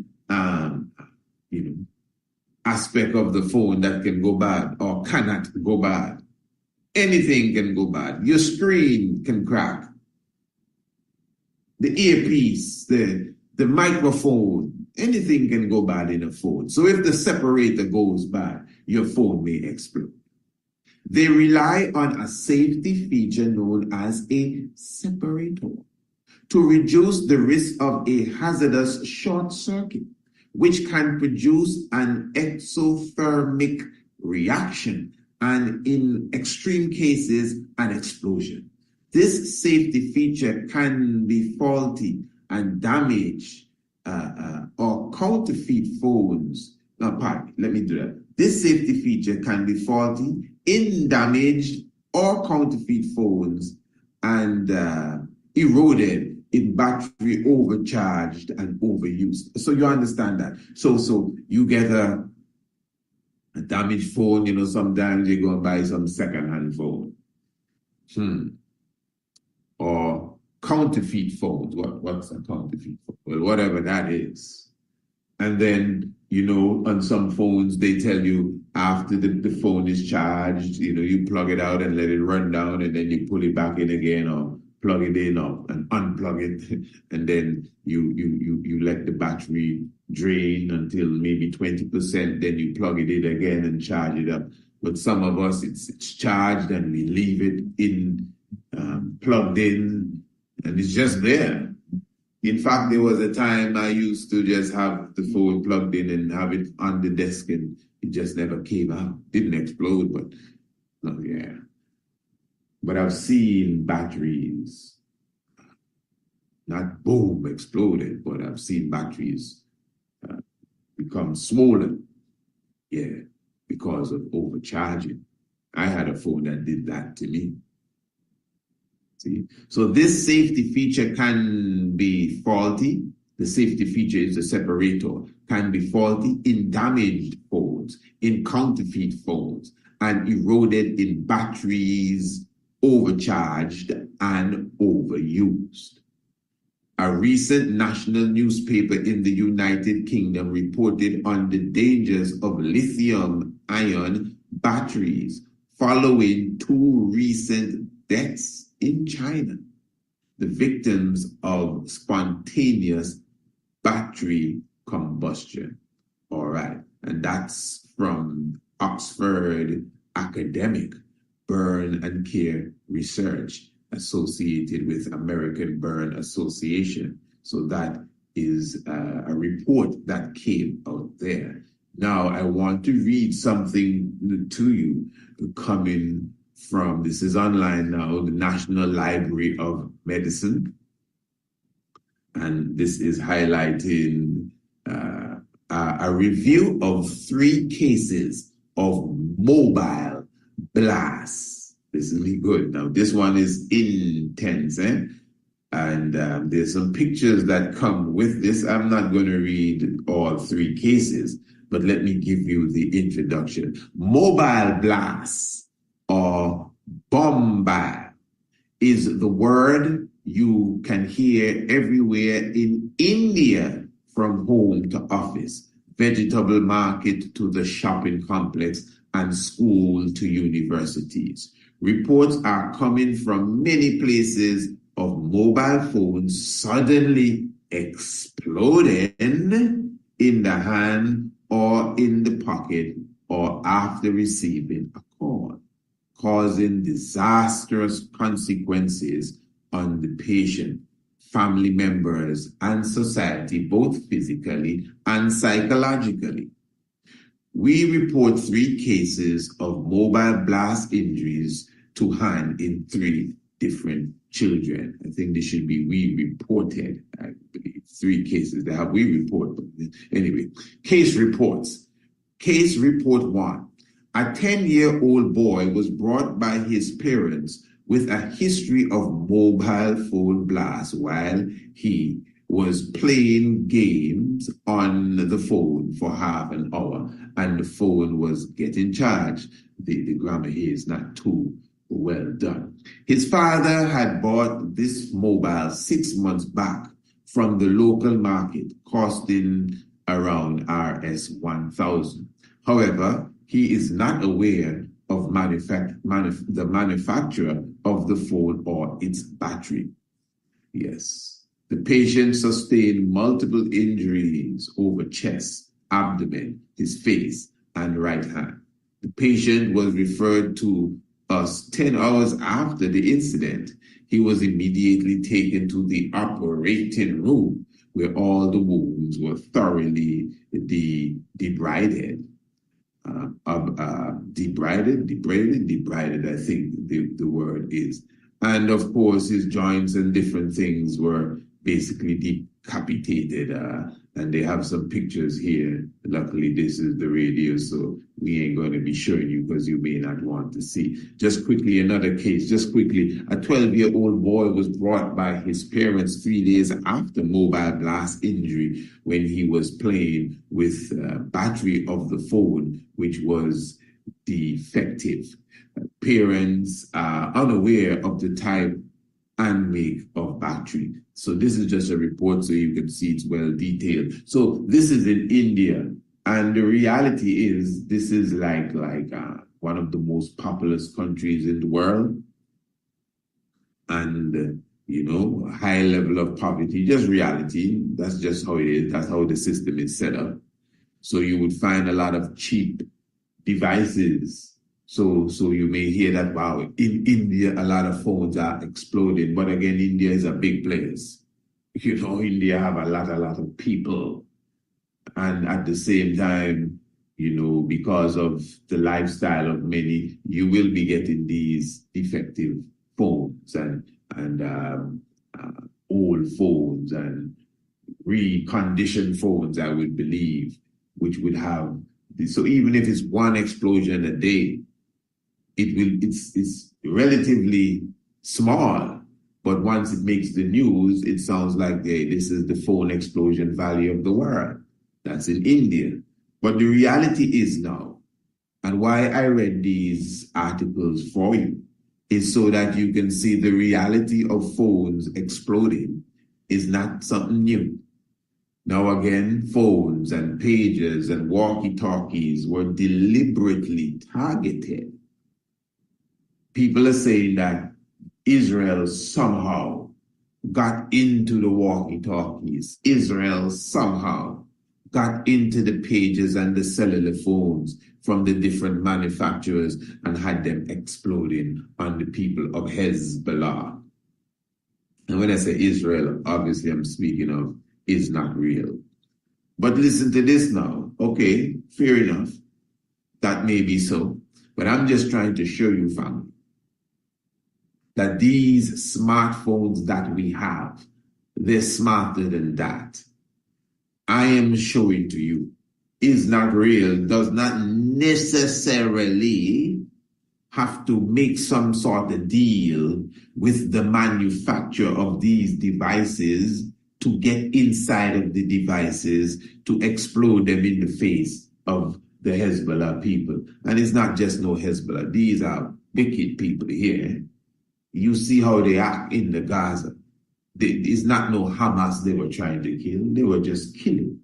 aspect of the phone that can go bad or cannot go bad. Anything can go bad. Your screen can crack. The earpiece, the microphone, anything can go bad in a phone. So if the separator goes bad, your phone may explode. They rely on a safety feature known as a separator to reduce the risk of a hazardous short circuit, which can produce an exothermic reaction and, in extreme cases, an explosion. This safety feature can be faulty and damage or counterfeit phones. No, pardon, let me do that. This safety feature can be faulty in damaged or counterfeit phones and eroded in battery overcharged and overused. So you understand that. So you get a damaged phone, you know, sometimes you go and buy some second-hand phone. Or counterfeit phones. What's a counterfeit phone? Well, whatever that is. And then, you know, on some phones, they tell you after the phone is charged, you know, you plug it out and let it run down, and then you pull it back in again, or plug it in up and unplug it, and then you let the battery drain until maybe 20%, then you plug it in again and charge it up. But some of us, it's charged and we leave it in, plugged in, and it's just there. In fact, there was a time I used to just have the phone plugged in and have it on the desk, and it just never came out. Didn't explode, but oh yeah. But I've seen batteries, not boom, exploded, but I've seen batteries become swollen, yeah, because of overcharging. I had a phone that did that to me. See? So this safety feature can be faulty. The safety feature is a separator, can be faulty in damaged phones, in counterfeit phones, and eroded in batteries, overcharged and overused. A recent national newspaper in the United Kingdom reported on the dangers of lithium-ion batteries following 2 recent deaths in China, the victims of spontaneous battery combustion. All right, and that's from Oxford Academic Burn and Care Research associated with American Burn Association. So that is a report that came out there. Now I want to read something to you coming from, this is online now, the National Library of Medicine. And this is highlighting a review of 3 cases of mobile blasts. This is really good. Now, this one is intense, and there's some pictures that come with this. I'm not going to read all 3 cases, but let me give you the introduction. Mobile blasts, or bombard, is the word you can hear everywhere in India, from home to office, vegetable market to the shopping complex, and school to universities. Reports are coming from many places of mobile phones suddenly exploding in the hand or in the pocket or after receiving a call, causing disastrous consequences on the patient, family members, and society, both physically and psychologically. We report 3 cases of mobile blast injuries to hand in 3 different children. I think this should be we reported, I believe. 3 cases that we report. Anyway, case reports. Case report 1. A 10-year-old boy was brought by his parents with a history of mobile phone blasts while he was playing games on the phone for half an hour, and the phone was getting charged. The grammar here is not too well done. His father had bought this mobile 6 months back from the local market, costing around Rs 1,000. However, he is not aware of the manufacturer of the phone or its battery. Yes. The patient sustained multiple injuries over chest, abdomen, his face, and right hand. The patient was referred to us 10 hours after the incident. He was immediately taken to the operating room where all the wounds were thoroughly debrided. Debrided, I think the word is. And of course, his joints and different things were basically decapitated And they have some pictures here. Luckily, this is the radio, so we ain't going to be showing you because you may not want to see. Just quickly, another case, just quickly. A 12-year-old boy was brought by his parents 3 days after mobile blast injury when he was playing with battery of the phone, which was defective. Parents are unaware of the type and make of battery. So this is just a report so you can see it's well detailed. So this is in India, and the reality is this is like one of the most populous countries in the world, and you know, high level of poverty, just reality. That's just how it is. That's how the system is set up. So you would find a lot of cheap devices. So you may hear that, wow, in India, a lot of phones are exploding. But again, India is a big place. You know, India have a lot of people. And at the same time, you know, because of the lifestyle of many, you will be getting these defective phones and old phones and reconditioned phones, I would believe, which would have, so even if it's one explosion a day, it's relatively small, but once it makes the news, it sounds like, hey, this is the phone explosion valley of the world. That's in India. But the reality is now, and why I read these articles for you, is so that you can see the reality of phones exploding is not something new. Now again, phones and pages and walkie-talkies were deliberately targeted. People are saying that Israel somehow got into the walkie-talkies. Israel somehow got into the pages and the cellular phones from the different manufacturers and had them exploding on the people of Hezbollah. And when I say Israel, obviously I'm speaking of is not real. But listen to this now. Okay, fair enough. That may be so. But I'm just trying to show you, family, that these smartphones that we have, they're smarter than that. I am showing to you is not real, does not necessarily have to make some sort of deal with the manufacturer of these devices to get inside of the devices to explode them in the face of the Hezbollah people. And it's not just no Hezbollah. These are wicked people here. You see how they act in the Gaza. It's not no Hamas they were trying to kill. They were just killing.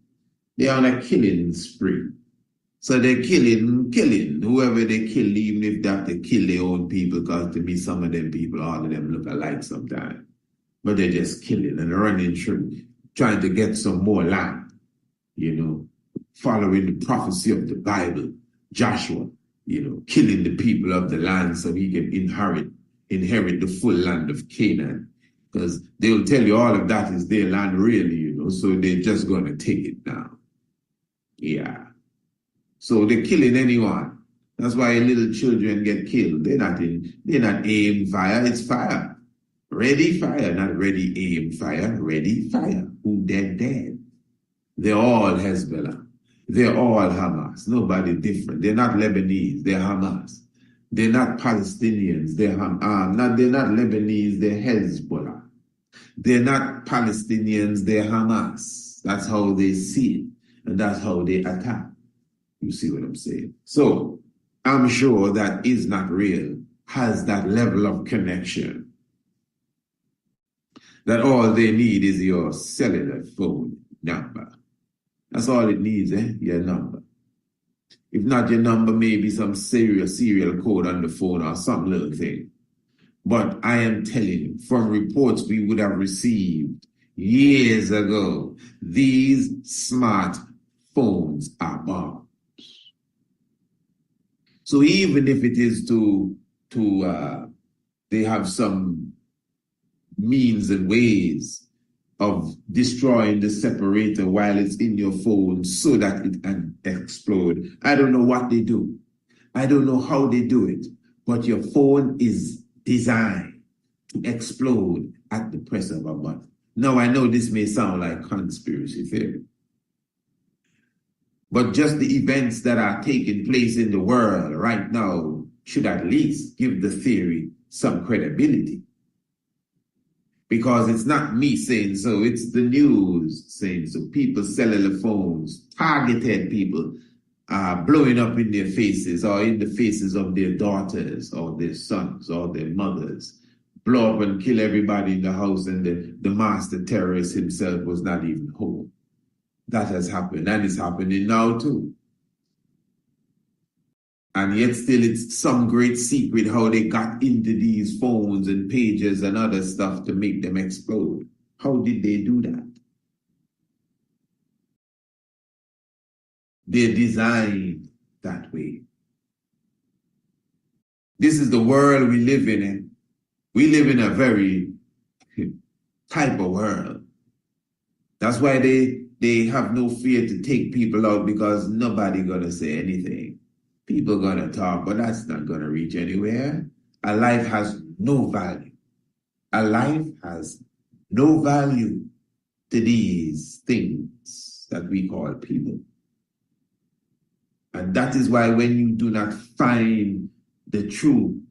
They're on a killing spree. So they're killing. Whoever they kill, even if they have to kill their own people, because to me, some of them people, all of them look alike sometimes. But they're just killing and running through, trying to get some more land, you know, following the prophecy of the Bible, Joshua, you know, killing the people of the land so he can inherit the full land of Canaan. Because they'll tell you all of that is their land really, you know, so they're just going to take it now. Yeah. So they're killing anyone. That's why little children get killed. They're not aim fire, it's fire. Ready fire, not ready aim fire, ready fire. Who dead? They're all Hezbollah. They're all Hamas. Nobody different. They're not Lebanese, they're Hamas. They're not Palestinians, they're they're not Lebanese, they're Hezbollah. They're not Palestinians, they're Hamas. That's how they see it, and that's how they attack. You see what I'm saying? So I'm sure that is not real, has that level of connection. That all they need is your cellular phone number. That's all it needs, your number. If not your number, maybe some serial code on the phone or some little thing. But I am telling you, from reports we would have received years ago, these smart phones are bombs. So even if it is they have some means and ways of destroying the separator while it's in your phone so that it can explode. I don't know what they do. I don't know how they do it, but your phone is designed to explode at the press of a button. Now, I know this may sound like conspiracy theory, But just the events that are taking place in the world right now should at least give the theory some credibility. Because it's not me saying so, it's the news saying so. People, cellular phones, targeted people blowing up in their faces or in the faces of their daughters or their sons or their mothers. Blow up and kill everybody in the house, and the master terrorist himself was not even home. That has happened, and it's happening now too. And yet still it's some great secret how they got into these phones and pages and other stuff to make them explode. How did they do that? They're designed that way. This is the world we live in. We live in a very type of world. That's why they have no fear to take people out, because nobody gonna say anything. People gonna talk, but that's not gonna reach anywhere. A life has no value. A life has no value to these things that we call people. And that is why when you do not find the true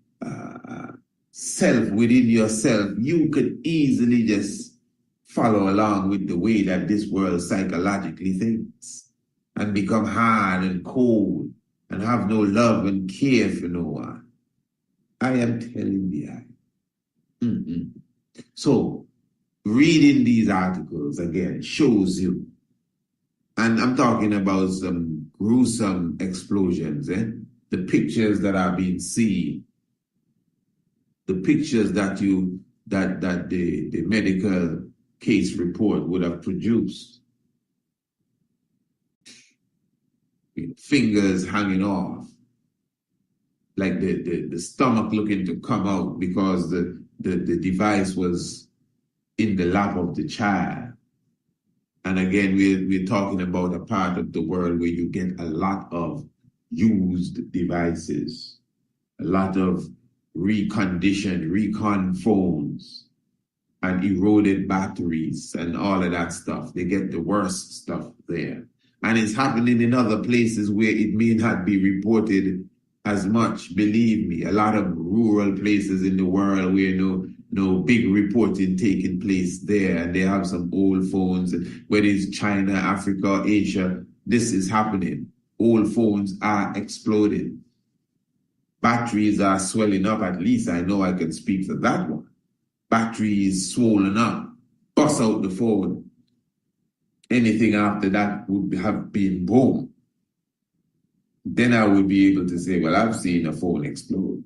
self within yourself, you could easily just follow along with the way that this world psychologically thinks and become hard and cold and have no love and care for no one. I am telling you. So, reading these articles again shows you, and I'm talking about some gruesome explosions, the pictures that are being seen, the pictures that the medical case report would have produced. Fingers hanging off, like the stomach looking to come out because the device was in the lap of the child. And again, we're talking about a part of the world where you get a lot of used devices, a lot of reconditioned, recon phones, and eroded batteries and all of that stuff. They get the worst stuff there. And it's happening in other places where it may not be reported as much. Believe me, a lot of rural places in the world where no big reporting taking place there, and they have some old phones, whether it's China, Africa, Asia, this is happening. Old phones are exploding. Batteries are swelling up, at least I know I can speak for that one. Battery is swollen up, bust out the phone. Anything after that would have been boom. Then I would be able to say, well, I've seen a phone explode.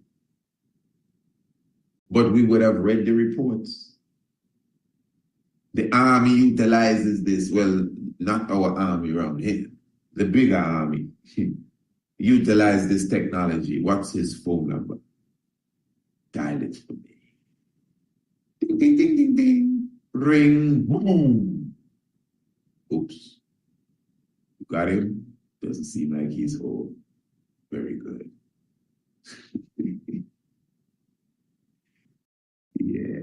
But we would have read the reports. The army utilizes this. Well, not our army around here. The bigger army utilize this technology. What's his phone number? Dial it for me. Ding, ding, ding, ding, ding. Ring, boom. Oops. You got him? Doesn't seem like he's home. Very good. Yeah.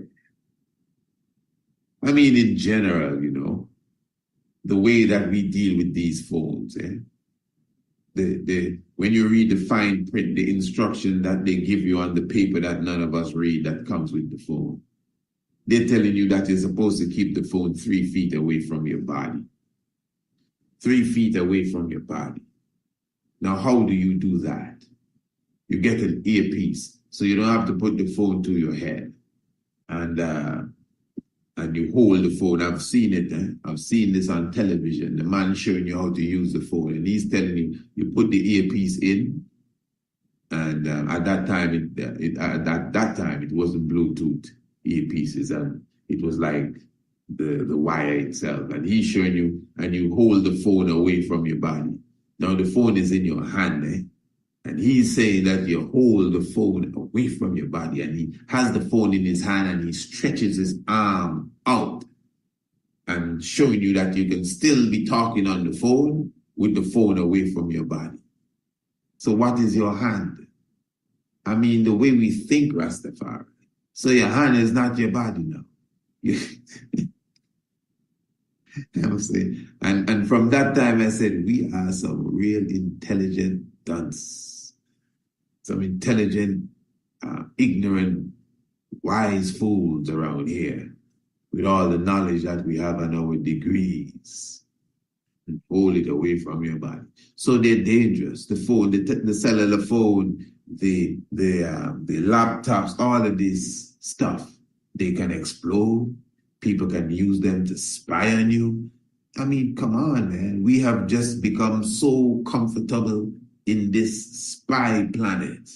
I mean, in general, the way that we deal with these phones, when you read the fine print, the instruction that they give you on the paper that none of us read that comes with the phone, they're telling you that you're supposed to keep the phone 3 feet away from your body. 3 feet away from your body. Now, how do you do that? You get an earpiece, so you don't have to put the phone to your head. And you hold the phone. I've seen it. I've seen this on television. The man showing you how to use the phone, and he's telling you put the earpiece in. And at that time, it wasn't Bluetooth earpieces, and it was like the wire itself. And he's showing you, and you hold the phone away from your body. Now the phone is in your hand, and he's saying that you hold the phone away from your body, and he has the phone in his hand, and he stretches his arm out and showing you that you can still be talking on the phone with the phone away from your body. So what is your hand? I mean, the way we think, Rastafari. So your hand is not your body now. I must say. And from that time, I said, we are some real intelligent dunce, some intelligent, ignorant, wise fools around here with all the knowledge that we have and our degrees. And hold it away from your body. So they're dangerous. The phone, the cellular phone, the laptops, all of this stuff, they can explode. People can use them to spy on you. I mean, come on, man. We have just become so comfortable in this spy planet.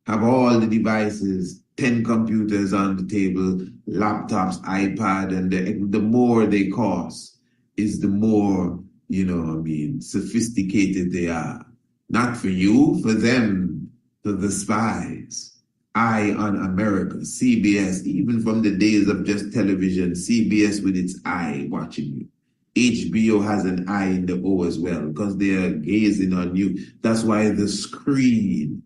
Have all the devices, 10 computers on the table, laptops, iPad, and the more they cost is the more, sophisticated they are. Not for you, for them, for the spies. Eye on America, CBS, even from the days of just television, CBS with its eye watching you. HBO has an eye in the O as well because they are gazing on you. That's why the screen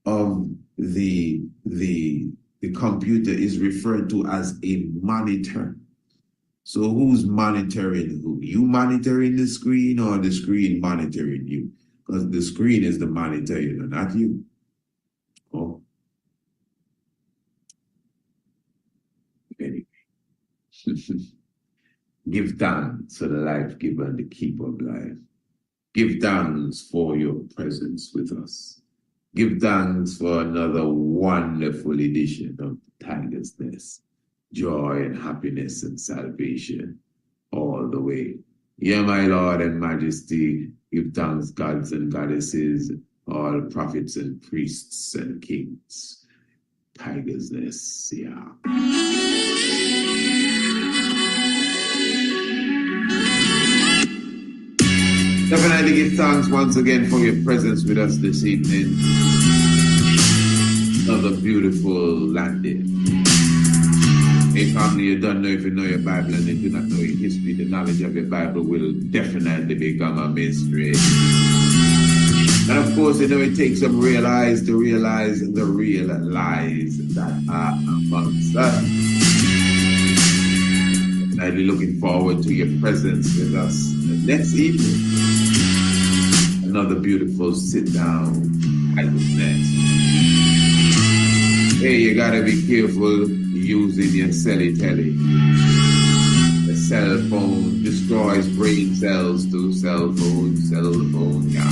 of the computer is referred to as a monitor. So who's monitoring who? You monitoring the screen or the screen monitoring you? Because the screen is the monitor, not you. Oh. Anyway. Give thanks for the life giver and the keeper of life. Give thanks for your presence with us. Give thanks for another wonderful edition of Tiger's Nest. Joy and happiness and salvation all the way. Yeah, my Lord and Majesty, give thanks, gods and goddesses, all prophets and priests and kings. Tiger's Nest, yeah. Definitely give thanks once again for your presence with us this evening. Another beautiful landing. Hey family, you don't know if you know your Bible and you do not know your history, the knowledge of your Bible will definitely become a mystery. And of course, it takes some realize to realize the real lies that are amongst us. And I'll be looking forward to your presence with us next evening. Another beautiful sit down at the next. Hey, you gotta be careful using your celly-telly. The cell phone destroys brain cells to cell phone, yeah.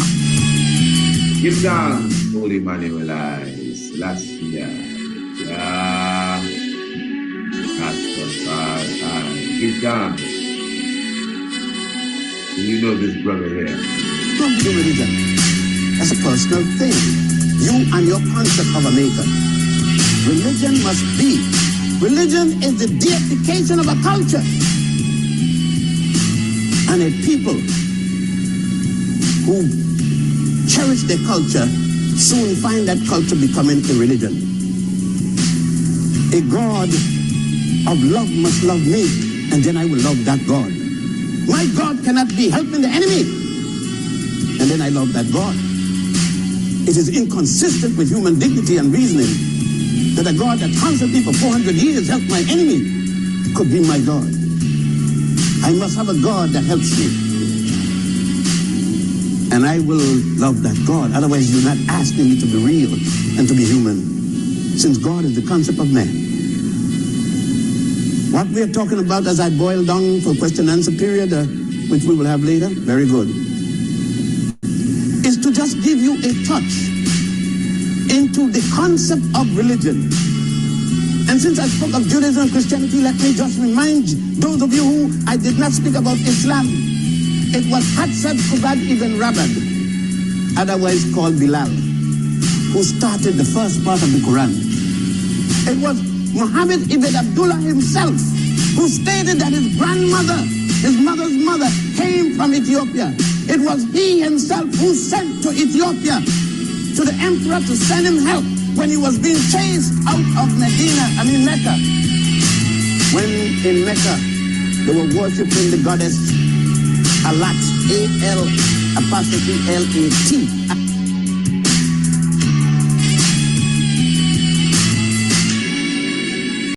Give thanks, Holy Manuel Eyes, last year. Yeah. RasTafari. Give thanks. You know this brother here.
Don't do religion. That's a personal thing. You and your concept of a maker. Religion must be. Religion is the deification of a culture. And a people who cherish their culture soon find that culture becoming a religion. A God of love must love me, and then I will love that God. My God cannot be helping the enemy, and then I love that God. It is inconsistent with human dignity and reasoning that a God that constantly for 400 years helped my enemy could be my God. I must have a God that helps me, and I will love that God. Otherwise, you're not asking me to be real and to be human, since God is the concept of man. What we are talking about, as I boil down for question and answer period, which we will have later, very good, is to just give you a touch into the concept of religion. And since I spoke of Judaism and Christianity, let me just remind those of you who I did not speak about Islam. It was Hatzad Kubad ibn Rabad, otherwise called Bilal, who started the first part of the Quran. It was Muhammad ibn Abdullah himself who stated that his grandmother, his mother's mother, came from Ethiopia. It was he himself who sent to Ethiopia to the emperor to send him help when he was being chased out of Mecca. When in Mecca they were worshiping the goddess Alat, A-L'-L-A-T.